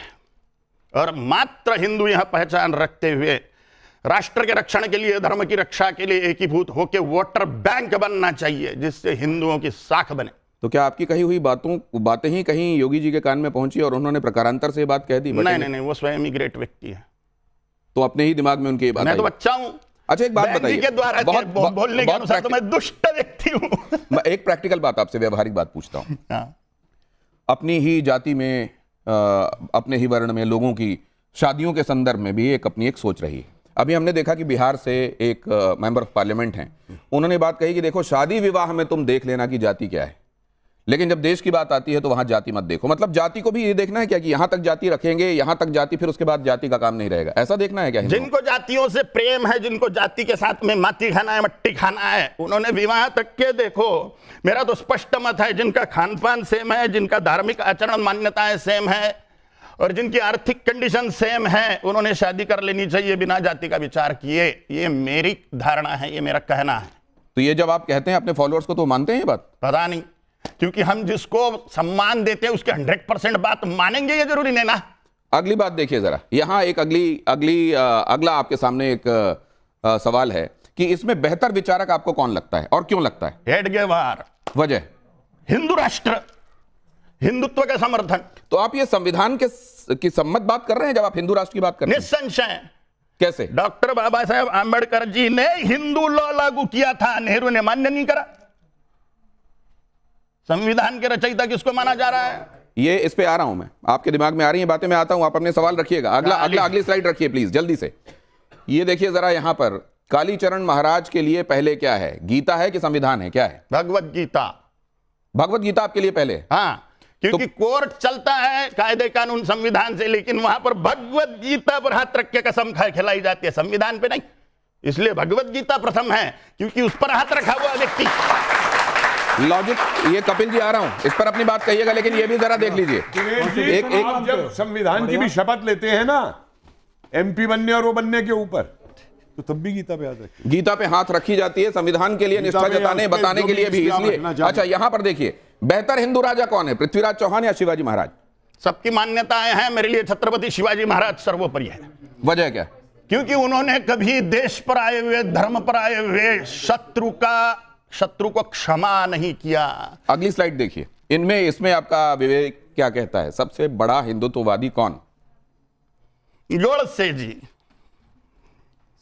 और मात्र हिंदू यह पहचान रखते हुए राष्ट्र के रक्षण के लिए, धर्म की रक्षा के लिए एकीभूत होकर वोटर बैंक बनना चाहिए, जिससे हिंदुओं की साख बने। तो क्या आपकी कही हुई बातें ही कहीं योगी जी के कान में पहुंची और उन्होंने प्रकारांतर से बात कह दी? नहीं, वो स्वयं ही ग्रेट व्यक्ति है। तो अपने ही दिमाग में उनकी बात? मैं तो बच्चा हूं। अच्छा एक बात बताइए, के द्वारा बोलने के अनुसार तो मैं दुष्ट व्यक्ति हूं। मैं एक प्रैक्टिकल बात आपसे, व्यवहारिक बात पूछता हूं। अपनी ही जाति में, अपने ही वर्ण में लोगों की शादियों के संदर्भ में भी अपनी एक सोच रही है। अभी हमने देखा कि बिहार से एक मेंबर ऑफ पार्लियामेंट हैं, उन्होंने बात कही कि देखो शादी विवाह में तुम देख लेना कि जाति क्या है, लेकिन जब देश की बात आती है तो वहां जाति मत देखो। मतलब जाति को भी ये देखना है क्या कि यहां तक जाति रखेंगे, यहां तक जाति, फिर उसके बाद जाति का काम नहीं रहेगा, ऐसा देखना है क्या? जिनको जातियों से प्रेम है, जिनको जाति के साथ में माटी खाना है, मट्टी खाना है, उन्होंने विवाह तक के देखो। मेरा तो स्पष्ट मत है, जिनका खान पान सेम है, जिनका धार्मिक आचरण मान्यताएं सेम है और जिनकी आर्थिक कंडीशन सेम है, उन्होंने शादी कर लेनी चाहिए बिना जाति का विचार किए। ये मेरी धारणा है, ये मेरा कहना है। तो ये जब आप कहते हैं अपने फॉलोअर्स को, तो मानते हैं ये बात? पता नहीं, क्योंकि हम जिसको सम्मान देते हैं उसके 100% बात मानेंगे ये जरूरी नहीं ना। अगली बात देखिए जरा, यहां एक अगला आपके सामने एक सवाल है कि इसमें बेहतर विचारक आपको कौन लगता है और क्यों लगता है? हेडगेवार। वजह? हिंदू राष्ट्र, हिंदुत्व का समर्थन। तो आप ये संविधान की सम्मत बात कर रहे हैं जब आप हिंदू राष्ट्र की बात कर रहे हैं? निसंशय। कैसे? डॉक्टर बाबा साहेब आंबेडकर जी ने हिंदू लॉ लागू किया था, नेहरू ने मान्य नहीं करा। संविधान के रचयिता किसको माना जा रहा है? ये इस पे आ रहा हूं मैं, आपके दिमाग में आ रही है बातें, मैं आता हूं, आप अपने सवाल रखिएगा। अगली स्लाइड रखिए प्लीज, जल्दी से। ये देखिए जरा, यहां पर कालीचरण महाराज के लिए पहले क्या है? गीता है कि संविधान है? क्या है? भगवत गीता। भगवत गीता आपके लिए पहले? हाँ, क्योंकि कोर्ट चलता है कायदे कानून संविधान से, लेकिन वहां पर भगवत गीता पर हाथ रख के कसम खिलाई जाती है, संविधान पे नहीं। इसलिए भगवत गीता प्रथम है, क्योंकि उस पर हाथ रखा हुआ व्यक्ति। लॉजिक, ये कपिल जी आ रहा हूं, इस पर अपनी बात कहिएगा, लेकिन ये भी जरा देख लीजिए। आप जब संविधान की भी शपथ लेते हैं ना, एमपी बनने और वो बनने के ऊपर, तो तब भी गीता पे याद रखिए। गीता पे हाथ रखी जाती है संविधान के लिए निष्ठा पे जताने उसपे बताने जो के भी लिए भी, इस्लाम इसलिए। रखना चाहते अच्छा, यहां पर देखिए, बेहतर हिंदू राजा कौन है, पृथ्वीराज चौहान या शिवाजी महाराज? सबकी मान्यताएं हैं, मेरे लिए छत्रपति शिवाजी महाराज सर्वोपरि है। वजह क्या? क्योंकि उन्होंने कभी देश पर आए हुए, धर्म पर आए हुए शत्रु को क्षमा नहीं किया। अगली स्लाइड देखिए, इनमें इसमें आपका विवेक क्या कहता है, सबसे बड़ा हिंदुत्ववादी कौन? गोडसे जी।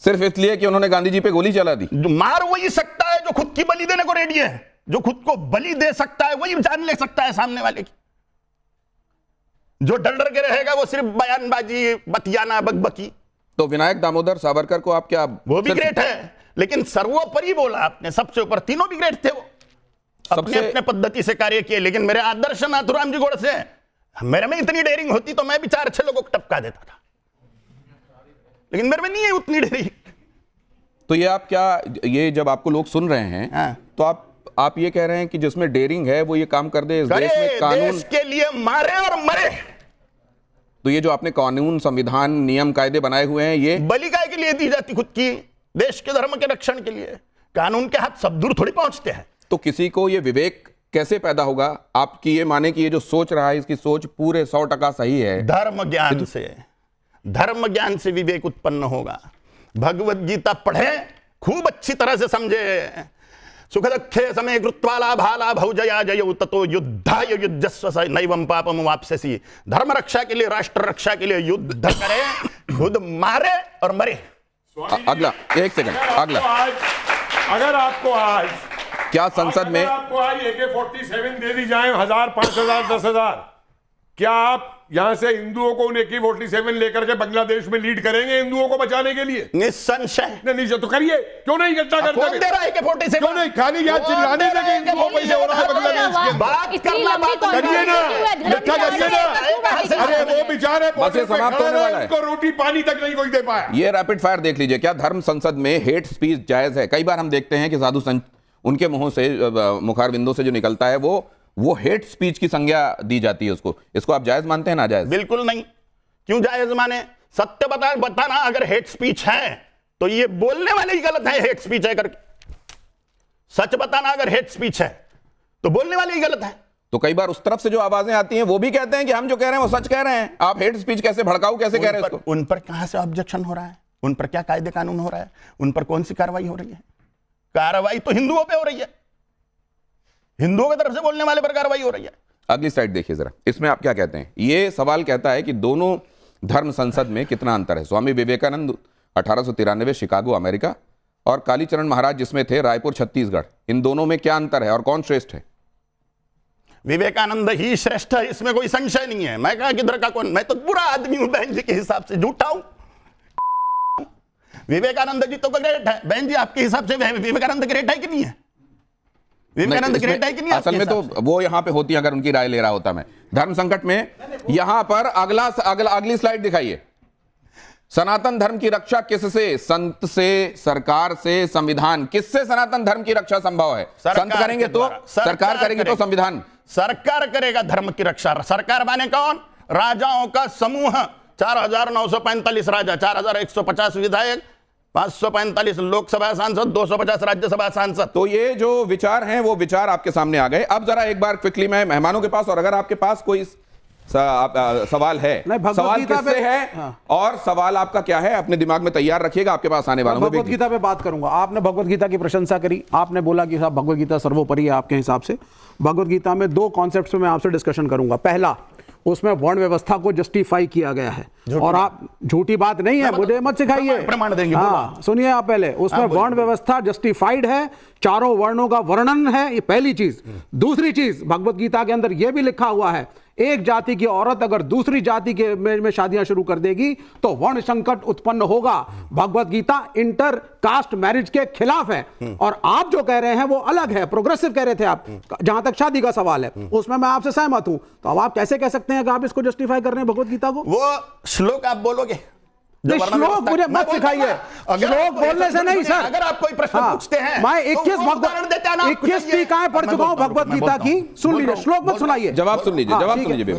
सिर्फ इसलिए कि उन्होंने गांधी जी पे गोली चला दी? जो मार वही सकता है जो खुद की बलि देने को रेडी है, जो खुद को बलि दे सकता है वही जान ले सकता है सामने वाले की। जो डर डर के रहेगा वो सिर्फ बयानबाजी, बतियाना, बकबकी। तो विनायक दामोदर सावरकर को आप क्या? वो भी ग्रेट है, लेकिन सर्वोपरि बोला आपने, सबसे ऊपर। तीनों भी ग्रेट थे, वो अपने अपने पद्धति से कार्य किए। लेकिन मेरे आदर्श नाथुराम जी गोडसे, मेरे में इतनी डेयरिंग होती तो मैं भी 4-6 लोगों को टपका देता था, लेकिन मेरे में नहीं है उतनी डेयरिंग। तो ये आप क्या, ये जब आपको लोग सुन रहे हैं तो आप ये कह रहे हैं कि जिसमें डेयरिंग है वो ये काम कर दे, इस देश में कानून देश के लिए मारे और मरे। तो ये जो आपने कानून, संविधान, नियम, कायदे बनाए हुए हैं, ये बलि काय के लिए दी जाती खुद की, देश के धर्म के रक्षण के लिए। कानून के हाथ सब दूर थोड़ी पहुंचते हैं। तो किसी को ये विवेक कैसे पैदा होगा? आपकी ये माने कि ये जो सोच रहा है इसकी सोच पूरे 100% सही है? धर्म ज्ञान से विवेक उत्पन्न होगा। भगवत गीता पढ़े, खूब अच्छी तरह से समझे। सुखदखे समय कृत्वाला भाला भौजया जयौ ततो युद्धाय युद्धस्व स नैवं पापम वाप्स्यसि। धर्म रक्षा के लिए, राष्ट्र रक्षा के लिए युद्ध करे, खुद मारे और मरे। अगला, एक सेकंड, अगला। अगर आपको आज क्या संसद में आपको आज AK-47 दे दी जाए 1000, 5000, 10,000, क्या आप यहां से हिंदुओं को उन AK-47 लेकर के बांग्लादेश में लीड करेंगे हिंदुओं को बचाने के लिए? निस्संशय। नहीं तो करिए, क्यों नहीं इकट्ठा करते? कौन दे रहा है AK-47? क्यों नहीं? खाली याद चिल्लाने से कि हिंदुओं को पैसे हो रहा है बांग्लादेश के। बात करना, बात करिए ना, इकट्ठा करिए ना। अरे वो बेचारे समाप्त होने वाला है, उनको रोटी पानी तक नहीं कोई दे पाया। ये रैपिड फायर देख लीजिए। क्या धर्म संसद में हेट स्पीच जायज है? कई बार हम देखते हैं कि साधु संत, उनके मुंहों से, मुखारबिंदों से जो निकलता है वो हेट स्पीच की संज्ञा दी जाती है उसको। इसको आप जायज मानते हैं, ना जायज? बिल्कुल नहीं। क्यों जायज माने? सत्य बताना अगर हेट स्पीच है तो ये बोलने वाले ही गलत है हेट स्पीच है करके। सच बताना अगर हेट स्पीच है तो बोलने वाले ही गलत है। तो कई बार उस तरफ से जो आवाजें आती हैं वो भी कहते हैं कि हम जो कह रहे हैं वो सच कह रहे हैं। आप हेट स्पीच कैसे, भड़काऊ कैसे कह रहे हैं उसको? उन पर कहां से ऑब्जेक्शन हो रहा है? उन पर क्या कायदे कानून हो रहा है? उन पर कौन सी कार्रवाई हो रही है? कार्रवाई तो हिंदुओं पे हो रही है, हिंदुओं की तरफ से बोलने वाले पर कार्रवाई हो रही है। अगली स्लाइड देखिए जरा, इसमें आप क्या कहते हैं? ये सवाल कहता है कि दोनों धर्म संसद में कितना अंतर है। स्वामी विवेकानंद 1893 शिकागो अमेरिका, और कालीचरण महाराज जिसमें थे रायपुर छत्तीसगढ़, इन दोनों में क्या अंतर है और कौन श्रेष्ठ है? विवेकानंद ही श्रेष्ठ है, इसमें कोई संशय नहीं है। मैं कहा किधर का कौन, मैं तो बुरा आदमी हूं बहन जी के हिसाब से, झूठा हूं। विवेकानंद जी तो ग्रेट है बहन जी, आपके हिसाब से विवेकानंद ग्रेट है कि नहीं है? विवेकानंद ग्रेट है कि नहीं? असल में तो वो यहां पे होती, अगर उनकी राय ले रहा होता मैं धर्म संकट में। यहां पर अगली स्लाइड दिखाइए। सनातन धर्म की रक्षा किससे? संत से, सरकार से, संविधान। किससे सनातन धर्म की रक्षा संभव है? संत करेंगे तो, सरकार करेगी तो संविधान। सरकार करेगा धर्म की रक्षा। सरकार माने कौन? राजाओं का समूह। 4,945 राजा, 4,150 विधायक, 545 लोकसभा सांसद, 250 राज्यसभा सांसद। तो ये जो विचार हैं वो विचार आपके सामने आ गए। अब जरा एक बार क्विकली मैं मेहमानों के पास, और अगर आपके पास कोई सवाल है, सवाल किससे है और सवाल आपका क्या है, अपने दिमाग में तैयार रखिएगा, आपके पास आने वाला हूं। भगवत गीता पे बात करूंगा। आपने भगवत गीता की प्रशंसा करी, आपने बोला कि साहब भगवत गीता सर्वोपरि है आपके हिसाब से। भगवत गीता में 2 कॉन्सेप्ट्स पे मैं आपसे डिस्कशन करूंगा। पहला, उसमें वर्ण व्यवस्था को जस्टिफाई किया गया है, और आप, झूठी बात नहीं है, मुझे मत सिखाइए, प्रमाण देंगे। हाँ सुनिए आप पहले, उसमें वर्ण व्यवस्था जस्टिफाइड है, चारों वर्णों का वर्णन है, ये पहली चीज। दूसरी चीज, भगवत गीता के अंदर यह भी लिखा हुआ है, एक जाति की औरत अगर दूसरी जाति के में शादियां शुरू कर देगी तो वर्ण संकट उत्पन्न होगा। Bhagavad Gita inter caste marriage के खिलाफ है, और आप जो कह रहे हैं वो अलग है, प्रोग्रेसिव कह रहे थे आप, जहां तक शादी का सवाल है उसमें मैं आपसे सहमत हूं। तो अब आप कैसे कह सकते हैं कि आप इसको जस्टिफाई कर रहे हैं भगवत गीता को? वो श्लोक आप बोलोगे, श्लोक मुझे मत सिखाइए, श्लोक बोलने से नहीं सर। अगर आप कोई प्रश्न पूछते हैं, मैं 21 टीकाएं पढ़ चुका हूं भगवत गीता की, सुन लीजिए, श्लोक मत सुनाइए, जवाब सुन लीजिए, जवाब सुन लीजिए।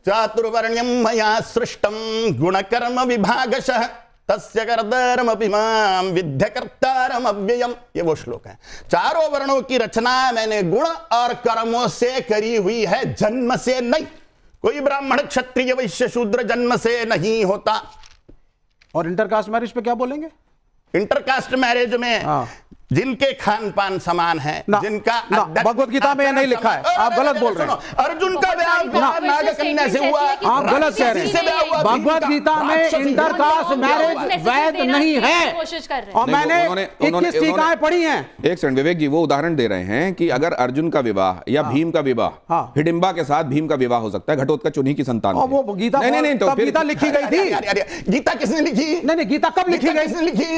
चातुर्वर्ण्यम मया सृष्टम गुणकर्म विभागशः तस्य कर्तारमपिमां विद्य कर्तारम अव्ययम, ये वो श्लोक है। चारों वर्णों की रचना मैंने गुण और कर्मों से करी हुई है, जन्म से नहीं। कोई ब्राह्मण क्षत्रिय वैश्य शूद्र जन्म से नहीं होता। और इंटरकास्ट मैरिज पे क्या बोलेंगे? इंटरकास्ट मैरिज में जिनके खान पान समान है, जिनका भगवत गीता में नहीं लिखा है, आप गलत बोल रहे हैं। अर्जुन का विवाह नाग कन्या से हुआ, आप गलत कह रहे हैं। भगवत गीता में इंटरकास्ट मैरिज वैध नहीं है, और मैंने 21 टीकाएं पढ़ी हैं। एक सेकंड विवेक जी, वो उदाहरण दे रहे हैं कि अगर अर्जुन का विवाह या भीम का विवाह, हिडिंबा के साथ भीम का विवाह हो सकता है, घटोत्कच उन्हीं की संतान। वो गीता गीता लिखी गई थी। गीता किसने लिखी? नहीं, गीता कब लिखी गई?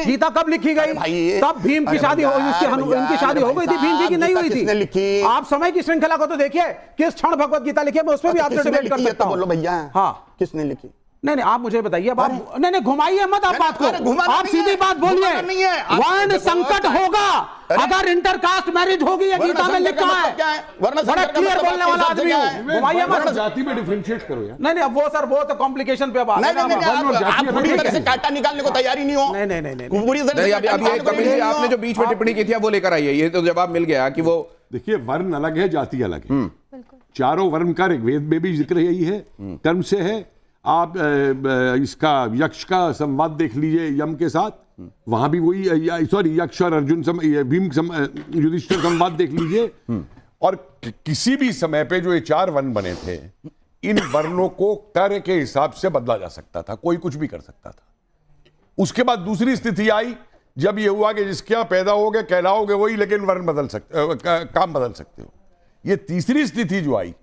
गीता कब लिखी गई? तब भीम की शादी उनकी शादी हो गई थी, भीम जी की नहीं हुई थी। आप समय की श्रृंखला को तो देखिए, किस क्षण भगवत गीता लिखी है, मैं उसमें भी आपसे डिबेट कर सकता हूं। बोलो भैया, हाँ किसने लिखी? नहीं, आप मुझे बताइए। नहीं, घुमाइए मत आप बात को, आप सीधी बात बोलिए। वर्ण संकट होगा अगर इंटरकास्ट मैरिज होगी, ये गीता में लिखा है। बड़ा क्लियर बोलने वाला आदमी हूं, घुमाइए मत। जाति में डिफरेंशिएट करो यार। नहीं, वो सर वो तो कॉम्प्लिकेशन पे बात है। आप पूरी तरह से कांटा निकालने को तैयारी नहीं हो। नहीं, पूरी तरह से कपिल जी, आपने जो बीच में टिप्पणी की थी वो लेकर आइए, ये तो जवाब मिल गया कि वो देखिए वर्ण अलग है, जाति अलग है। चारों वर्ण का ऋग्वेद में भी जिक्र यही है, कर्म से है। आप इसका यक्ष का संवाद देख लीजिए यम के साथ, वहां भी वही, सॉरी यक्ष और अर्जुन भीम युधिष्ठिर संवाद देख लीजिए। और किसी भी समय पे जो ये 4 वर्ण बने थे, इन वर्णों को कार्य के हिसाब से बदला जा सकता था, कोई कुछ भी कर सकता था। उसके बाद दूसरी स्थिति आई जब ये हुआ कि जिसके यहां पैदा होगे कहलाओगे वही, लेकिन वर्ण बदल सकते, काम बदल सकते हो। ये तीसरी स्थिति जो आई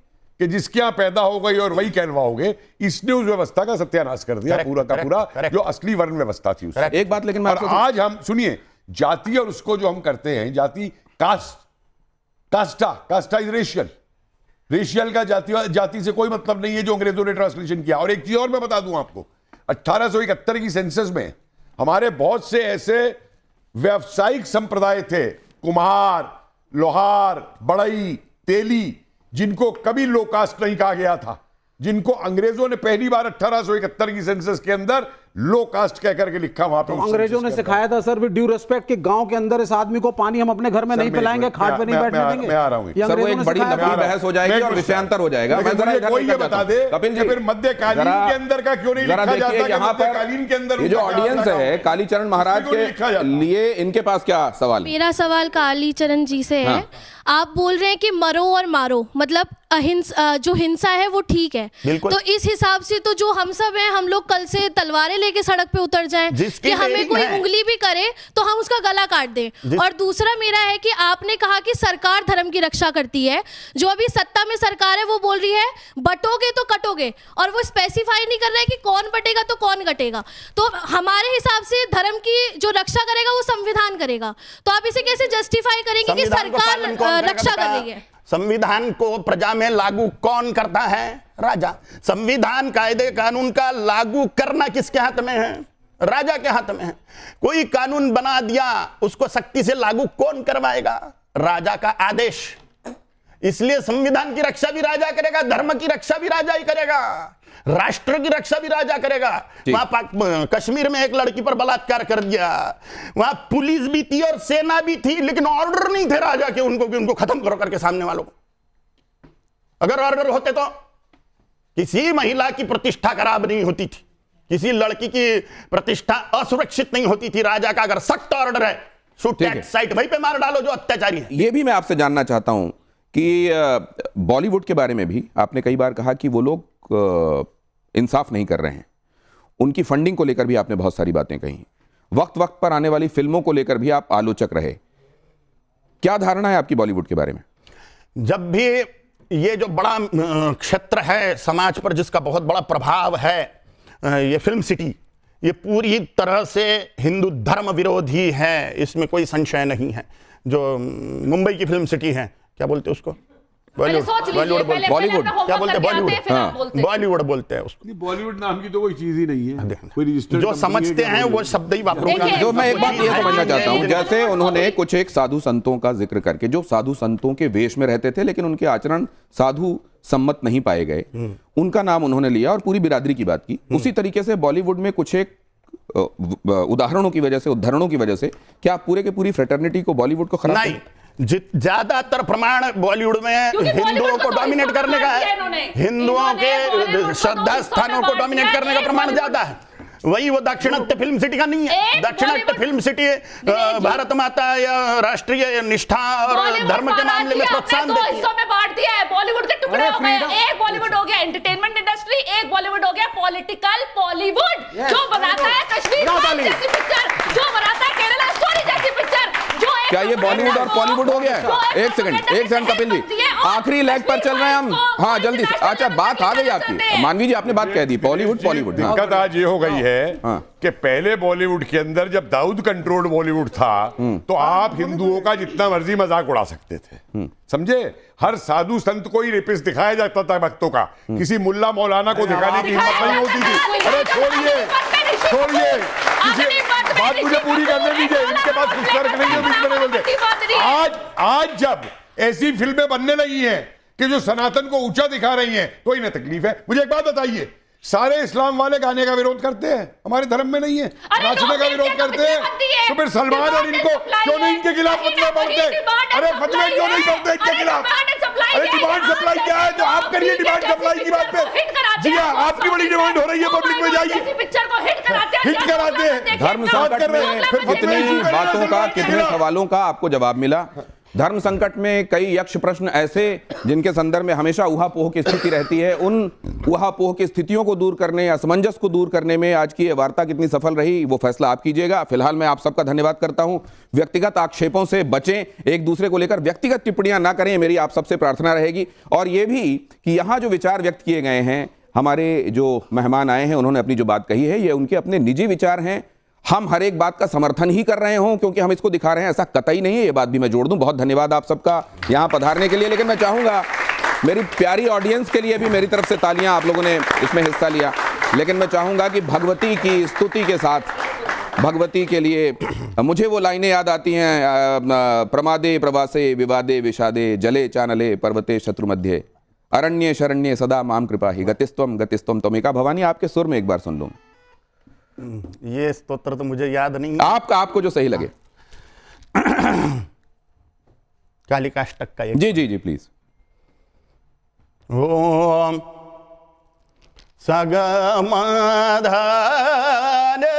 कि जिसके यहां पैदा हो गई और वही कहलवाओगे, इसने उस व्यवस्था का सत्यानाश कर दिया, पूरा का पूरा जो असली वर्ण व्यवस्था थी उससे। एक बात लेकिन आज हम सुनिए, जाति और उसको जो हम करते हैं, जाति कास्टा इज रेशियल का जाति से कोई मतलब नहीं है, जो अंग्रेजों ने ट्रांसलेशन किया। और एक चीज और मैं बता दूं आपको, 1871 की सेंसस में हमारे बहुत से ऐसे व्यावसायिक संप्रदाय थे, कुम्हार, लोहार, बढ़ई, तेली, जिनको कभी लो कास्ट नहीं कहा गया था, जिनको अंग्रेजों ने पहली बार 1871 की सेंसस के अंदर लो कास्ट कह करके लिखा वहां पे। तो अंग्रेजों ने सिखाया था सर, विद ड्यू रिस्पेक्ट, कि गांव के अंदर इस आदमी को पानी हम अपने घर में नहीं पिलाएंगे, खाट पे नहीं बैठने देंगे। मैं आ रहा हूं सर, वो एक बड़ी लंबी बहस हो जाएगी और विषयांतर हो जाएगा। मैं जरा कोई ये बता दे कपिल जी, फिर मध्यकालीन के अंदर का क्यों नहीं लिखा जाता? यहाँ मध्यकालीन के अंदर ये जो ऑडियंस है कालीचरण महाराज के लिए, इनके पास क्या सवाल है? मेरा सवाल कालीचरण जी से है। आप बोल रहे हैं कि मरो और मारो, मतलब अहिंसा, जो हिंसा है वो ठीक है, तो इस हिसाब से तो जो हम सब हैं, हम लोग कल से तलवारें लेके सड़क पे उतर जाएं कि हमें कोई उंगली भी करे तो हम उसका गला काट दें। और दूसरा मेरा है कि आपने कहा कि सरकार धर्म की रक्षा करती है, जो अभी सत्ता में सरकार है वो बोल रही है बटोगे तो कटोगे, और वो स्पेसिफाई नहीं कर रहा है कि कौन बटेगा तो कौन कटेगा। तो हमारे हिसाब से धर्म की जो रक्षा करेगा वो संविधान करेगा, तो आप इसे कैसे जस्टिफाई करेंगे कि सरकार रक्षा कर रही है? संविधान को प्रजा में लागू कौन करता है? राजा। संविधान कायदे कानून का लागू करना किसके हाथ में है? राजा के हाथ में है। कोई कानून बना दिया, उसको सख्ती से लागू कौन करवाएगा? राजा का आदेश। इसलिए संविधान की रक्षा भी राजा करेगा, धर्म की रक्षा भी राजा ही करेगा, राष्ट्र की रक्षा भी राजा करेगा। वहां कश्मीर में एक लड़की पर बलात्कार कर दिया, वहां पुलिस भी थी और सेना भी थी, लेकिन ऑर्डर नहीं थे राजा के उनको खत्म करो करके सामने वालों को। अगर ऑर्डर होते तो किसी महिला की प्रतिष्ठा खराब नहीं होती थी, किसी लड़की की प्रतिष्ठा असुरक्षित नहीं होती थी। राजा का अगर सख्त ऑर्डर है, शूट एट साइट, वहीं पे मार डालो जो अत्याचारी है। ये भी मैं आपसे जानना चाहता हूं कि बॉलीवुड के बारे में भी आपने कई बार कहा कि वो लोग इंसाफ नहीं कर रहे हैं, उनकी फंडिंग को लेकर भी आपने बहुत सारी बातें कही, वक्त वक्त पर आने वाली फिल्मों को लेकर भी आप आलोचक रहे। क्या धारणा है आपकी बॉलीवुड के बारे में? जब भी ये जो बड़ा क्षेत्र है समाज पर जिसका बहुत बड़ा प्रभाव है, ये फिल्म सिटी, ये पूरी तरह से हिंदू धर्म विरोधी है, इसमें कोई संशय नहीं है। जो मुंबई की फिल्म सिटी है, क्या बोलते हैं उसको? बॉलीवुड क्या बोलते हैं? बॉलीवुड बोलते हैं उसको। बॉलीवुड नाम की तो कोई चीज ही नहीं है, कोई रजिस्टर्ड जो समझते हैं वो शब्द ही वापरेंगे। जो मैं एक बात ये समझना चाहता हूं, जैसे उन्होंने कुछ एक साधु संतों का जिक्र करके, जो साधु संतों के वेश में रहते थे लेकिन उनके आचरण साधु सम्मत नहीं पाए गए, उनका नाम उन्होंने लिया और पूरी बिरादरी की बात की। उसी तरीके से बॉलीवुड में कुछ एक उदाहरणों की वजह से, उदाहरणों की वजह से, क्या आप पूरे के पूरी फ्रेटर्निटी को, बॉलीवुड को खराब नहीं, ज्यादातर प्रमाण बॉलीवुड में हिंदुओं को डोमिनेट करने का है, हिंदुओं के श्रद्धा स्थानों को डोमिनेट करने का प्रमाण ज्यादा है। वही वो दाक्षिणात्य फिल्म सिटी का नहीं है। दाक्षिणात्य फिल्म सिटी भारत माता या राष्ट्रीय निष्ठा और धर्म के मामले में प्रोत्साहन देती है। हिस्सों में बांट दिया है, बॉलीवुड के टुकड़े हो गए। एक बॉलीवुड हो गया एंटरटेनमेंट इंडस्ट्री, एक बॉलीवुड हो गया पॉलिटिकल बॉलीवुड, जो बनाता है कश्मीर जैसी पिक्चर, जो बनाता है केरला स्टोरी जैसी पिक्चर। क्या ये बॉलीवुड और बॉलीवुड हो गया है? एक सेकंड कपिल जी, आखिरी लेग पर चल रहे हैं हम। हाँ जल्दी से, अच्छा बात आ गई आपकी, मानवी जी आपने बात कह दी, बॉलीवुड। दिक्कत आज ये हो गई है कि पहले बॉलीवुड के अंदर जब दाऊद कंट्रोल्ड बॉलीवुड था तो आप हिंदुओं का जितना मर्जी मजाक उड़ा सकते थे, समझे? हर साधु संत को ही रेपिस्ट दिखाया जाता था भक्तों का, किसी मुल्ला मौलाना को दिखाने की हिम्मत नहीं होती थी। अरे छोड़िए, बात मुझे पूरी करने दीजिए, इनके पास कुछ फर्क नहीं है। आज जब ऐसी फिल्में बनने लगी हैं कि जो सनातन को ऊंचा दिखा रही हैं तो इन्हें तकलीफ है। मुझे एक बात बताइए, सारे इस्लाम वाले गाने का विरोध करते हैं, हमारे धर्म में नहीं है, नाचने का विरोध करते हैं, तो फिर सलमान और इनको क्यों नहीं इनके खिलाफ फतवा पढ़ते? अरे फतवे क्यों नहीं पढ़ते इनके खिलाफ? अरे डिमांड सप्लाई क्या है जो आप करिए डिमांड सप्लाई की बात पे। जी हाँ, आपकी बड़ी डिमांड हो रही है, पब्लिक में जाइए, हिट कराते हैं। धर्म संकट में कितनी बातों का, कितने सवालों का आपको जवाब मिला। धर्म संकट में कई यक्ष प्रश्न ऐसे जिनके संदर्भ में हमेशा ऊहापोह की स्थिति रहती है, उन ऊहापोह की स्थितियों को दूर करने, असमंजस को दूर करने में आज की ये वार्ता कितनी सफल रही वो फैसला आप कीजिएगा। फिलहाल मैं आप सबका धन्यवाद करता हूं। व्यक्तिगत आक्षेपों से बचें, एक दूसरे को लेकर व्यक्तिगत टिप्पणियां ना करें, मेरी आप सबसे प्रार्थना रहेगी। और ये भी कि यहां जो विचार व्यक्त किए गए हैं, हमारे जो मेहमान आए हैं उन्होंने अपनी जो बात कही है, ये उनके अपने निजी विचार हैं। हम हर एक बात का समर्थन ही कर रहे हों क्योंकि हम इसको दिखा रहे हैं, ऐसा कतई नहीं है, ये बात भी मैं जोड़ दूं। बहुत धन्यवाद आप सबका यहां पधारने के लिए। लेकिन मैं चाहूंगा मेरी प्यारी ऑडियंस के लिए भी मेरी तरफ से तालियां, आप लोगों ने इसमें हिस्सा लिया। लेकिन मैं चाहूंगा कि भगवती की स्तुति के साथ, भगवती के लिए मुझे वो लाइनें याद आती हैं, प्रमादे प्रवासे विवादे विषादे जले चानले पर्वते शत्रु मध्य अरण्य शरण्य सदा माम कृपा ही गतिस्त्वम गतिस्त्वम त्वमेका भवानी। आपके सुर में एक बार सुन लूं। ये स्तोत्र तो मुझे याद नहीं, आपको जो सही लगे। कालिकाष्टक का एक। जी जी जी प्लीज। ओम सगमाधाने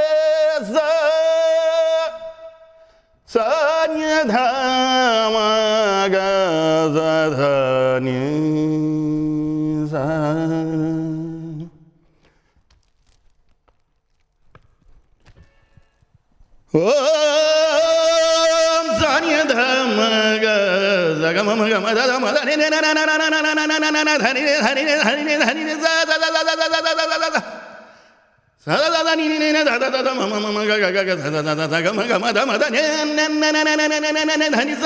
ओम सानिय धम ग जगम गम दम धनि न न न न न धनि धनि धनि धनि ज ज ज ज ज ज नि नि न ध ध ध म म ग ग ग ध ध ध गम गम दम धनि न न न न न धनि ज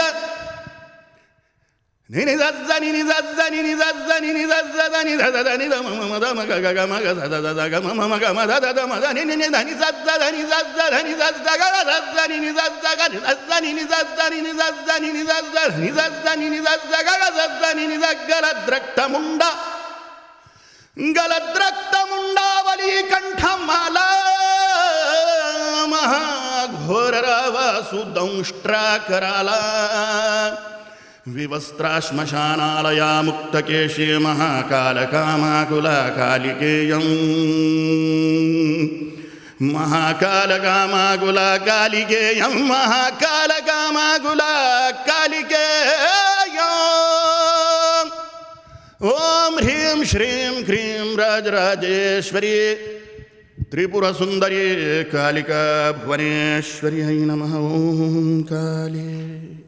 नि नि ज ज नि नि ज ज नि नि ज ज नि नि ज ज ध नि ध ध ध नि ध म म द म ग ग ग म ग ध ध ध ग म म ग म ध ध ध म ध नि नि नि धनि ज ज धनि ज ज धनि ज ज ग ध ज नि नि ज ज ग नि ज नि नि ज ज नि नि ज ज नि नि ज ज नि ज ज नि नि ज ज ग ग ज नि नि ज गलद्रक्तमुंडावली कंठमाला महाघोर रावसुदंष्ट्रा कराला विवस्त्रा श्मशानालया मुक्तकेशी महाकालकामाकुला कालिकेयं महाकालकामाकुला कालिकेयं महाकालकामाकुला कालिकेयं ओम ह्रीं श्रीं क्रीं राजराजेश्वरी त्रिपुरा सुंदरी कालिका भुवनेश्वरी नमः। ओम काली।